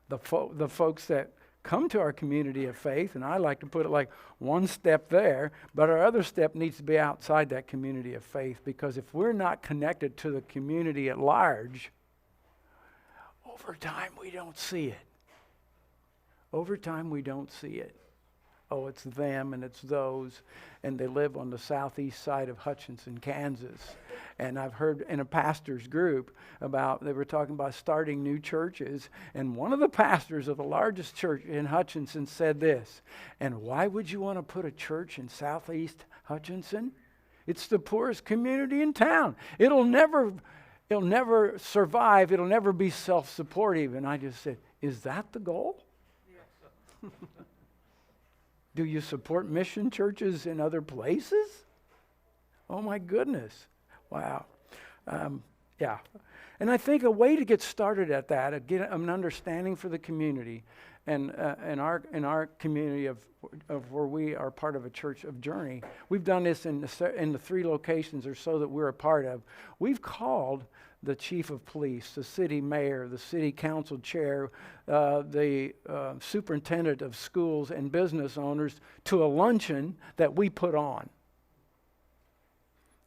the folks that come to our community of faith, and I like to put it like one step there, but our other step needs to be outside that community of faith, because if we're not connected to the community at large, over time we don't see it. oh, it's them and it's those, and they live on the southeast side of Hutchinson, Kansas. And I've heard in a pastor's group they were talking about starting new churches, and one of the pastors of the largest church in Hutchinson said this, and why would you want to put a church in southeast Hutchinson? It's the poorest community in town. It'll never survive. It'll never be self-supportive. And I just said, is that the goal? Yes. Do you support mission churches in other places? Oh my goodness. Wow. Yeah. And I think a way to get started at that, get an understanding for the community, and in our community of where we are part of a church of Journey, we've done this in the 3 locations or so that we're a part of. We've called the chief of police, the city mayor, the city council chair, the superintendent of schools and business owners to a luncheon that we put on.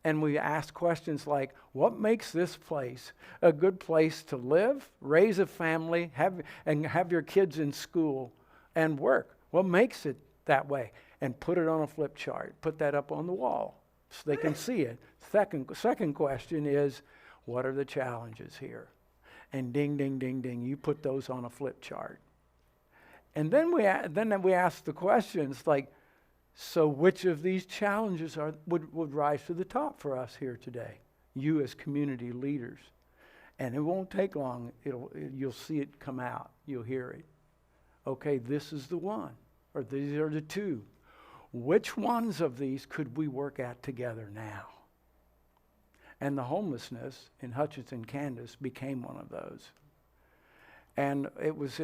And we ask questions like, what makes this place a good place to live, raise a family, have your kids in school and work? What makes it that way? And put it on a flip chart. Put that up on the wall so they can see it. Second question is, what are the challenges here? And ding, ding, ding, ding, you put those on a flip chart. And then we ask the questions like, so which of these challenges would rise to the top for us here today? You as community leaders. And it won't take long. You'll see it come out. You'll hear it. Okay, this is the one. Or these are the 2. Which ones of these could we work at together now? And the homelessness in Hutchinson, Kansas became one of those. And it was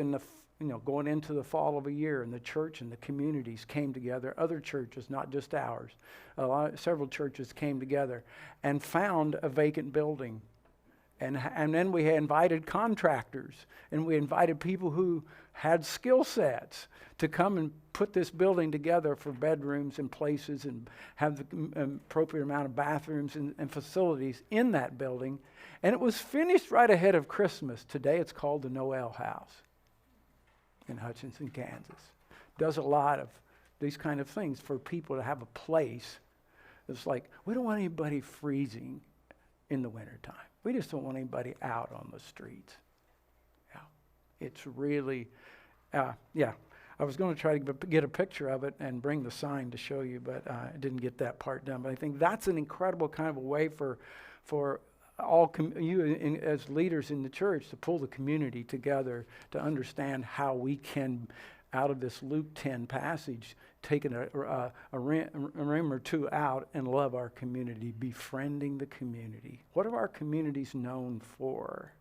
going into the fall of a year, and the church and the communities came together. Other churches, not just ours, several churches came together and found a vacant building. And then we had invited contractors, and we invited people who had skill sets to come and put this building together for bedrooms and places and have the appropriate amount of bathrooms and facilities in that building. And it was finished right ahead of Christmas. Today it's called the Noel House in Hutchinson, Kansas. Does a lot of these kind of things for people to have a place. It's like, we don't want anybody freezing in the wintertime. We just don't want anybody out on the streets. Yeah, it's really, I was going to try to get a picture of it and bring the sign to show you, but I didn't get that part done. But I think that's an incredible kind of a way for all you as leaders in the church to pull the community together to understand how we can, out of this Luke 10 passage, take a rim or 2 out and love our community, befriending the community. What are our communities known for?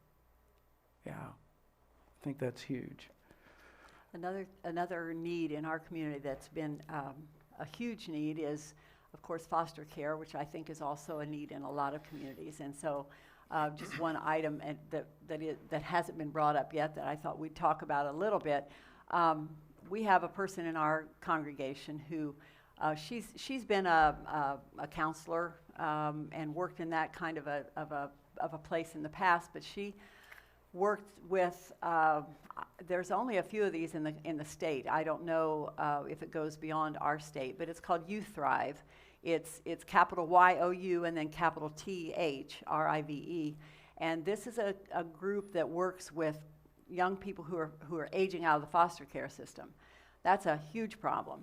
Yeah, I think that's huge. Another need in our community that's been a huge need is, of course, foster care, which I think is also a need in a lot of communities. And so just one item that hasn't been brought up yet that I thought we'd talk about a little bit. We have a person in our congregation who she's been a counselor and worked in that kind of a place in the past, but she worked with there's only a few of these in the state. I don't know if it goes beyond our state, but it's called Youth Thrive. It's capital YOU and then capital THRIVE, and this is a group that works with young people who are aging out of the foster care system. That's a huge problem.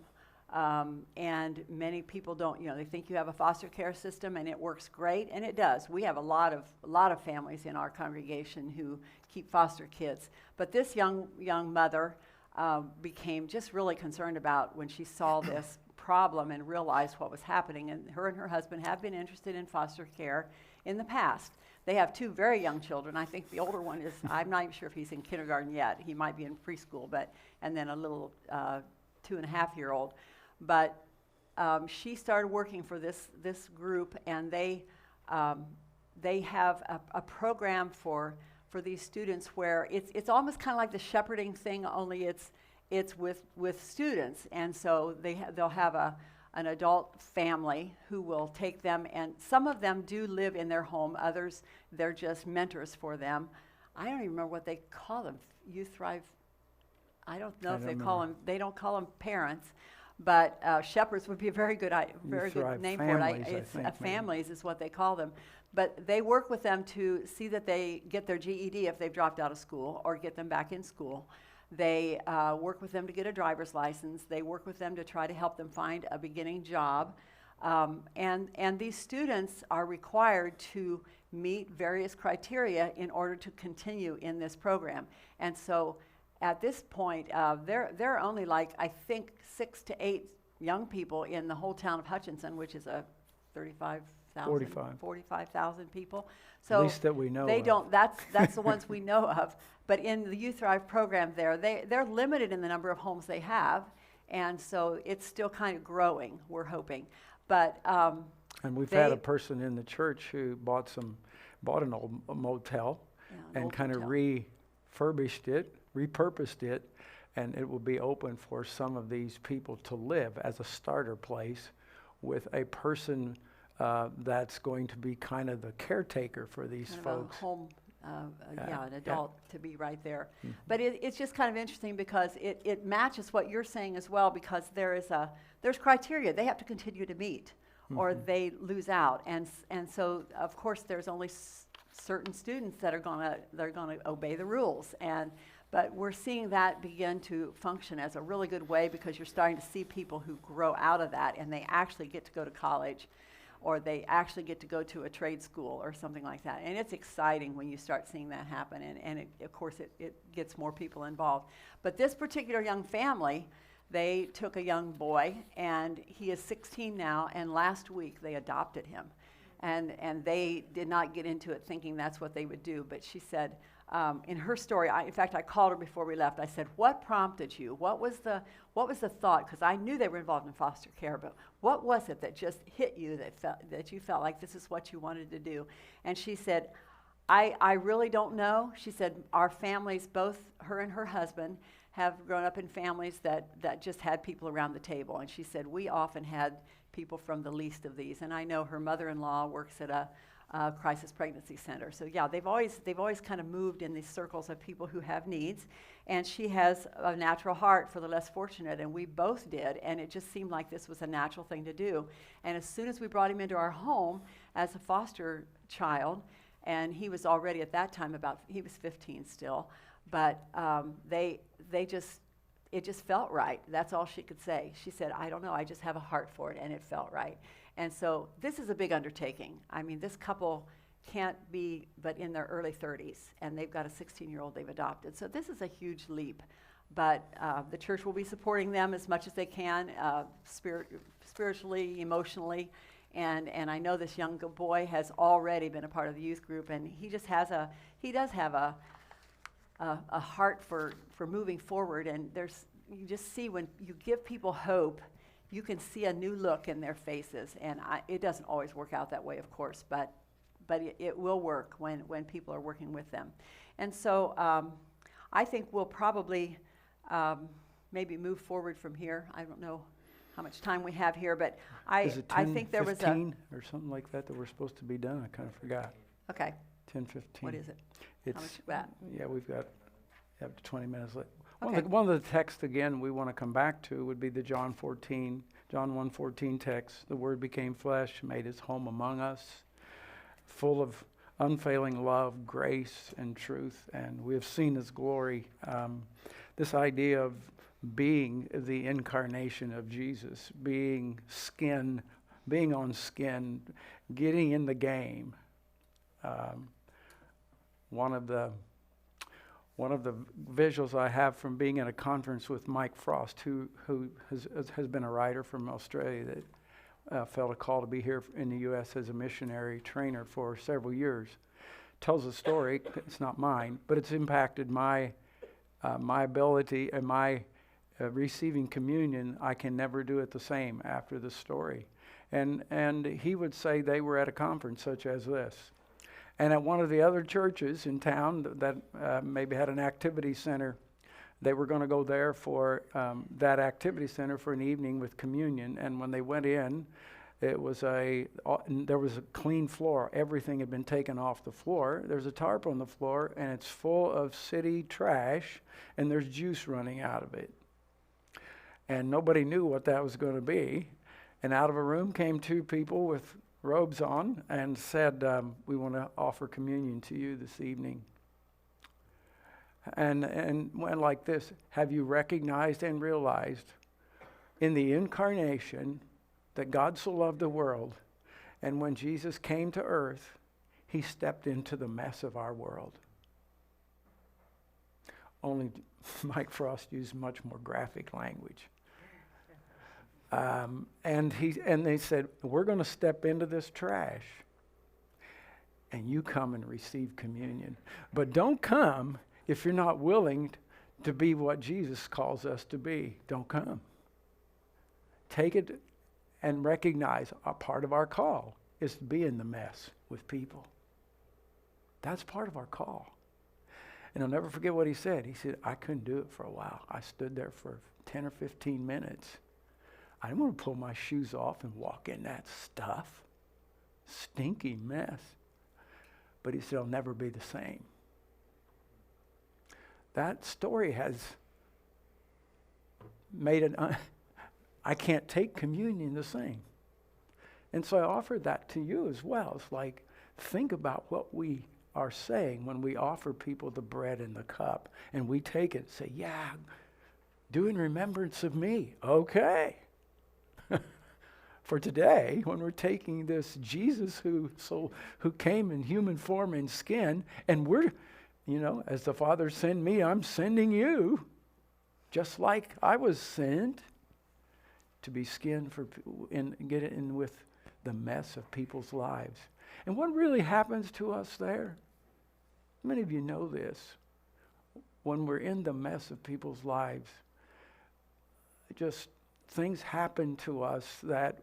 And many people don't, they think you have a foster care system and it works great, and it does. We have a lot of families in our congregation who keep foster kids. But this young mother became just really concerned about when she saw this problem and realized what was happening. And her husband have been interested in foster care in the past. They have 2 very young children. I think the older one is, I'm not even sure if he's in kindergarten yet. He might be in preschool, and then a little 2.5-year-old. But she started working for this group, and they have a program for these students where it's almost kind of like the shepherding thing, only it's with students. And so they'll have an adult family who will take them, and some of them do live in their home. Others, they're just mentors for them. I don't even remember what they call them. Youth Thrive. I don't know if they call them. They don't call them parents, But shepherds would be a very good Thrive name Families, for it. I It's think, maybe. families is what they call them. But they work with them to see that they get their GED if they've dropped out of school, or get them back in school. They work with them to get a driver's license. They work with them to try to help them find a beginning job. And these students are required to meet various criteria in order to continue in this program. And so at this point, there are only like, I think, 6 to 8 young people in the whole town of Hutchinson, which is a 45,000 people. So At least that we know they of. don't. That's the ones we know of. But in the Youth Thrive program, they're limited in the number of homes they have, and so it's still kind of growing. We're hoping, but And we've had a person in the church who bought an old motel an and old kind of motel. refurbished it, repurposed it, and it will be open for some of these people to live as a starter place with a person that's going to be kind of the caretaker for these kind folks. of a home, an yeah. adult to be right there. But it's just kind of interesting because it matches what you're saying as well, because there's criteria they have to continue to meet, or they lose out, and so of course there's only certain students that are gonna obey the rules, but we're seeing that begin to function as a really good way, because you're starting to see people who grow out of that and they actually get to go to college, or they actually get to go to a trade school or something like that. And it's exciting when you start seeing that happen, and of course it gets more people involved. But this particular young family, they took a young boy, and he is 16 now, and last week they adopted him. And they did not get into it thinking that's what they would do, but she said, in her story, in fact, I called her before we left. I said, "What prompted you? What was the thought?" Because I knew they were involved in foster care, but what was it that just hit you that you felt like this is what you wanted to do? And she said, "I really don't know." She said, "Our families, both her and her husband, have grown up in families that just had people around the table." And she said, "We often had people from the least of these." And I know her mother-in-law works at a crisis pregnancy center. So yeah, they've always kind of moved in these circles of people who have needs. And she has a natural heart for the less fortunate, and we both did. And it just seemed like this was a natural thing to do. And as soon as we brought him into our home as a foster child, and he was already at that time he was 15 still, but it just felt right. That's all she could say. She said, "I don't know, I just have a heart for it," and it felt right. And so this is a big undertaking. I mean, this couple can't be but in their early 30s, and they've got a 16-year-old they've adopted. So this is a huge leap. But the church will be supporting them as much as they can, spiritually, emotionally. And I know this young boy has already been a part of the youth group, and he does have a heart for moving forward. And you just see when you give people hope, you can see a new look in their faces. And it doesn't always work out that way, of course, but it will work when people are working with them. And so I think we'll probably maybe move forward from here. I don't know how much time we have here, but Is it I think there was 10:15 or something like that we're supposed to be done? I kind of forgot. Okay, 10:15. what is it? It's, How much is that? Yeah, we've got up to 20 minutes left. Okay. One of the texts, again, we want to come back to would be the John 1:14 text. "The Word became flesh, made his home among us, full of unfailing love, grace, and truth, and we have seen his glory." This idea of being the incarnation of Jesus, being on skin, getting in the game. One of the visuals I have from being at a conference with Mike Frost, who has been a writer from Australia that felt a call to be here in the U.S. as a missionary trainer for several years, tells a story. It's not mine, but it's impacted my ability and my receiving communion. I can never do it the same after the story. And he would say they were at a conference such as this. And at one of the other churches in town that maybe had an activity center, they were going to go there for that activity center for an evening with communion. And when they went in, there was a clean floor. Everything had been taken off the floor. There's a tarp on the floor, and it's full of city trash, and there's juice running out of it. And nobody knew what that was going to be. And out of a room came two people with robes on and said, we want to offer communion to you this evening. And went like this: have you recognized and realized in the incarnation that God so loved the world, and when Jesus came to earth, he stepped into the mess of our world? Only Mike Frost used much more graphic language. And they said, we're going to step into this trash, and you come and receive communion. But don't come if you're not willing to be what Jesus calls us to be. Don't come. Take it and recognize a part of our call is to be in the mess with people. That's part of our call. And I'll never forget what he said. He said, I couldn't do it for a while. I stood there for 10 or 15 minutes. I didn't want to pull my shoes off and walk in that stuff. Stinky mess. But he said, I'll never be the same. That story has made it, I can't take communion the same. And so I offered that to you as well. It's like, think about what we are saying when we offer people the bread and the cup. And we take it and say, yeah, do in remembrance of me. Okay. For today, when we're taking this Jesus who came in human form and skin, and we're, as the Father sent me, I'm sending you, just like I was sent, to be skin for and get in with the mess of people's lives. And what really happens to us there? Many of you know this. When we're in the mess of people's lives, just things happen to us that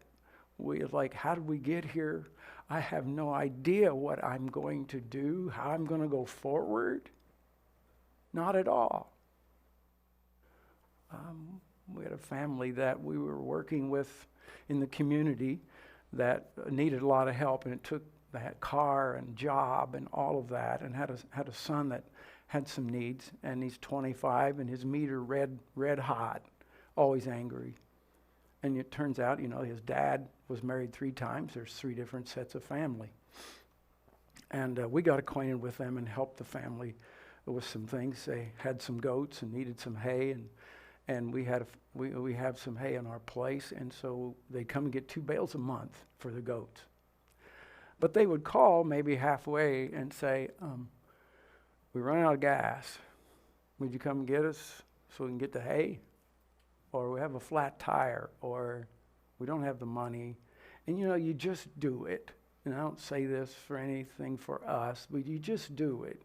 we're like, how did we get here? I have no idea what I'm going to do, how I'm going to go forward. Not at all. We had a family that we were working with in the community that needed a lot of help, and it took that car and job and all of that, and had a son that had some needs, and he's 25 and his meter red hot, always angry. And it turns out, his dad was married 3 times. There's 3 different sets of family. And we got acquainted with them and helped the family with some things. They had some goats and needed some hay, and we have some hay in our place, and so they'd come and get 2 bales a month for the goats. But they would call maybe halfway and say, we run out of gas. Would you come and get us so we can get the hay? Or we have a flat tire, or we don't have the money. And you just do it. And I don't say this for anything for us, but you just do it.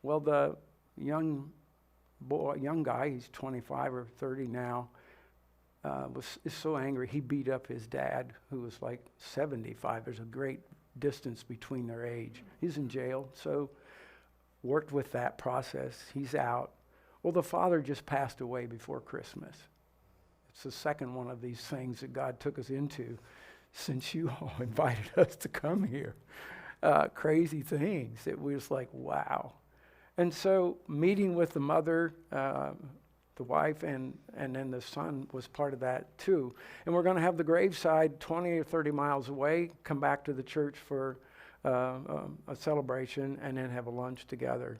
Well, the young guy, he's 25 or 30 now, is so angry, he beat up his dad, who was like 75. There's a great distance between their age. He's in jail, so worked with that process. He's out. Well, the father just passed away before Christmas. It's the second one of these things that God took us into since you all invited us to come here. Crazy things. It was like, wow. And so meeting with the mother, the wife, and then the son was part of that too. And we're going to have the graveside 20 or 30 miles away, come back to the church for a celebration, and then have a lunch together.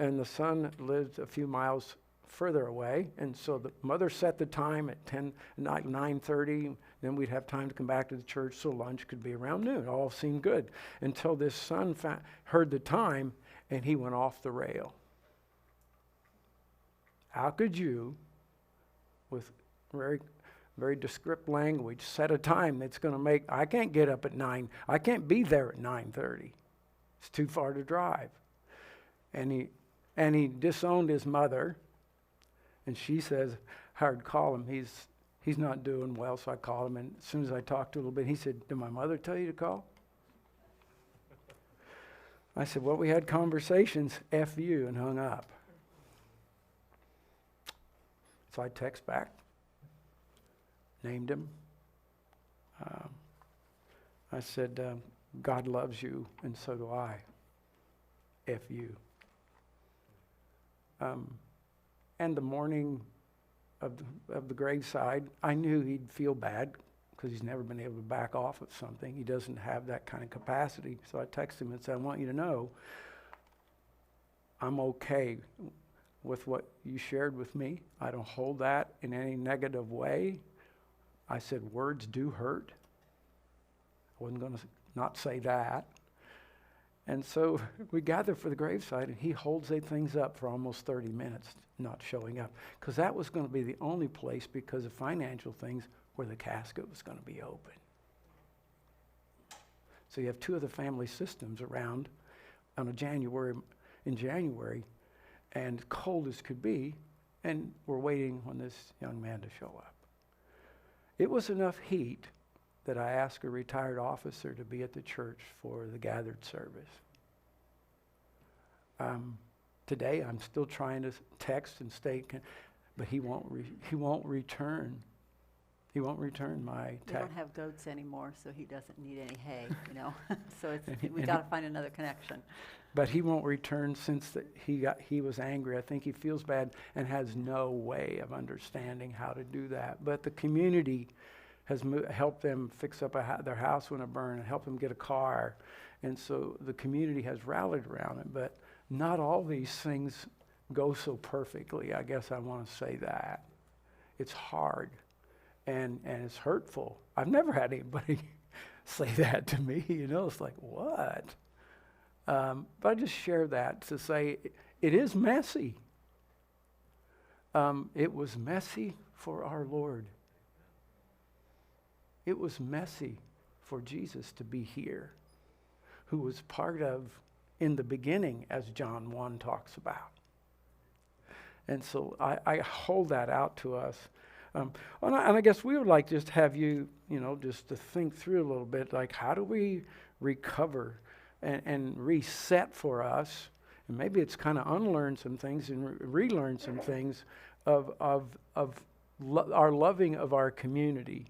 And the son lived a few miles further away, and so the mother set the time at 9:30. Then we'd have time to come back to the church, so lunch could be around noon. It all seemed good until this son heard the time, and he went off the rail. How could you, with very, very descriptive language, set a time that's going to make, I can't get up at 9, I can't be there at 9:30. It's too far to drive. And he disowned his mother, and she says, Howard, call him. He's not doing well, so I called him, and as soon as I talked to him a little bit, he said, did my mother tell you to call? I said, well, we had conversations, F you, and hung up. So I text back, named him. I said, God loves you, and so do I. F you. And the morning of the graveside. I knew he'd feel bad because he's never been able to back off of something. He doesn't have that kind of capacity. So I texted him and said, I want you to know I'm okay with what you shared with me. I don't hold that in any negative way. I said, words do hurt. I wasn't going to not say that. And so we gather for the graveside, and he holds things up for almost 30 minutes, not showing up. Because that was going to be the only place, because of financial things, where the casket was going to be open. So you have two of the family systems around in January, and cold as could be, and we're waiting on this young man to show up. It was enough heat that I asked a retired officer to be at the church for the gathered service. Today, I'm still trying to text and but he won't return. He won't return my We text. don't have goats anymore, so he doesn't need any hay, you know. So we got to find another connection. But he won't return since he was angry. I think he feels bad and has no way of understanding how to do that. But the community has helped them fix up their house when it burned and helped them get a car. And so the community has rallied around it. But not all these things go so perfectly. I guess I want to say that. It's hard and it's hurtful. I've never had anybody say that to me. You know, it's like, what? But I just share that to say it is messy. It was messy for our Lord. It was messy for Jesus to be here, who was part of in the beginning, as John 1 talks about. And so I hold that out to us. And I guess we would like just have you, just to think through a little bit, like how do we recover and reset for us? And maybe it's kind of unlearn some things and relearn some things of our loving of our community.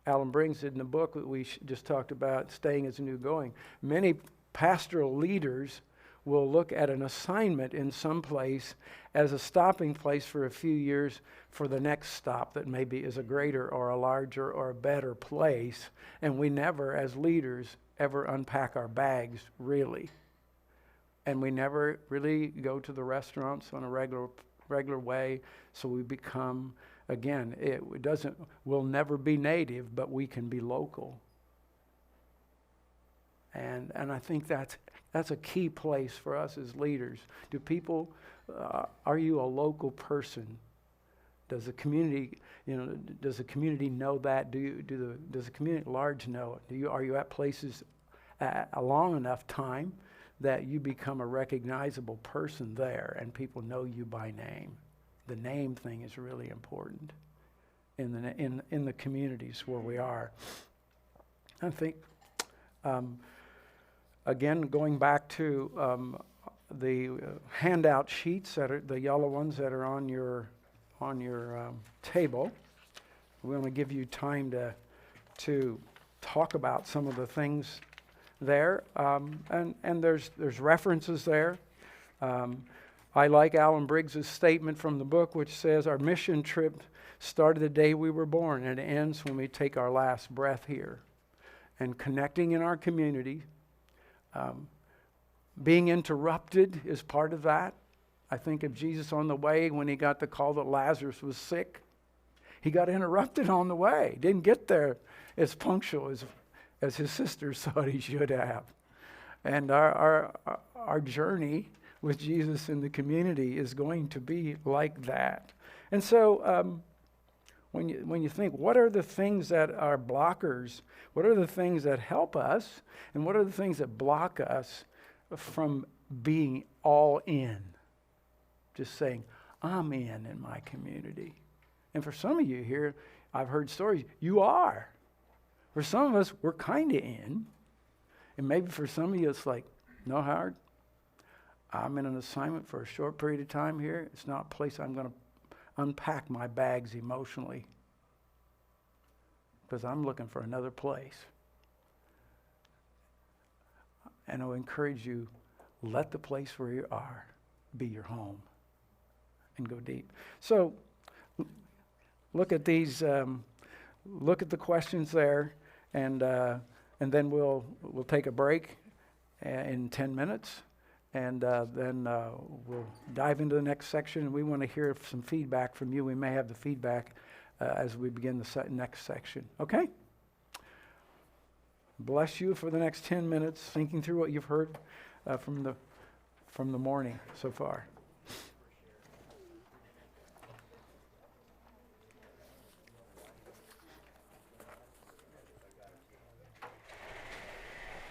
Alan brings it in the book that we just talked about, Staying as a New Going. Many pastoral leaders will look at an assignment in some place as a stopping place for a few years for the next stop that maybe is a greater or a larger or a better place. And we never, as leaders, ever unpack our bags, really. And we never really go to the restaurants on a regular way, so we become, again, we'll never be native, but we can be local. And I think that's a key place for us as leaders. Do people, are you a local person? Does the community, does the community know that? Does the community at large know it? Are you at places a long enough time that you become a recognizable person there and people know you by name? The name thing is really important in the communities where we are. I think, again, going back to the handout sheets that are the yellow ones that are on your table, we want to give you time to talk about some of the things there, and there's references there. I like Alan Briggs's statement from the book, which says our mission trip started the day we were born and it ends when we take our last breath here. And connecting in our community, being interrupted is part of that. I think of Jesus on the way when he got the call that Lazarus was sick. He got interrupted on the way. Didn't get there as punctual as his sisters thought he should have. And our journey with Jesus in the community is going to be like that. And so when you think, what are the things that are blockers? What are the things that help us? And what are the things that block us from being all in? Just saying, I'm in my community. And for some of you here, I've heard stories, you are. For some of us, we're kind of in. And maybe for some of you, it's like, no, Howard, I'm in an assignment for a short period of time here. It's not a place I'm going to unpack my bags emotionally, because I'm looking for another place. And I'll encourage you, let the place where you are be your home and go deep. So look at these, look at the questions there, and then we'll take a break in 10 minutes, and then we'll dive into the next section. And we want to hear some feedback from you. We may have the feedback as we begin the next section. Okay? Bless you for the next 10 minutes, thinking through what you've heard from the morning so far.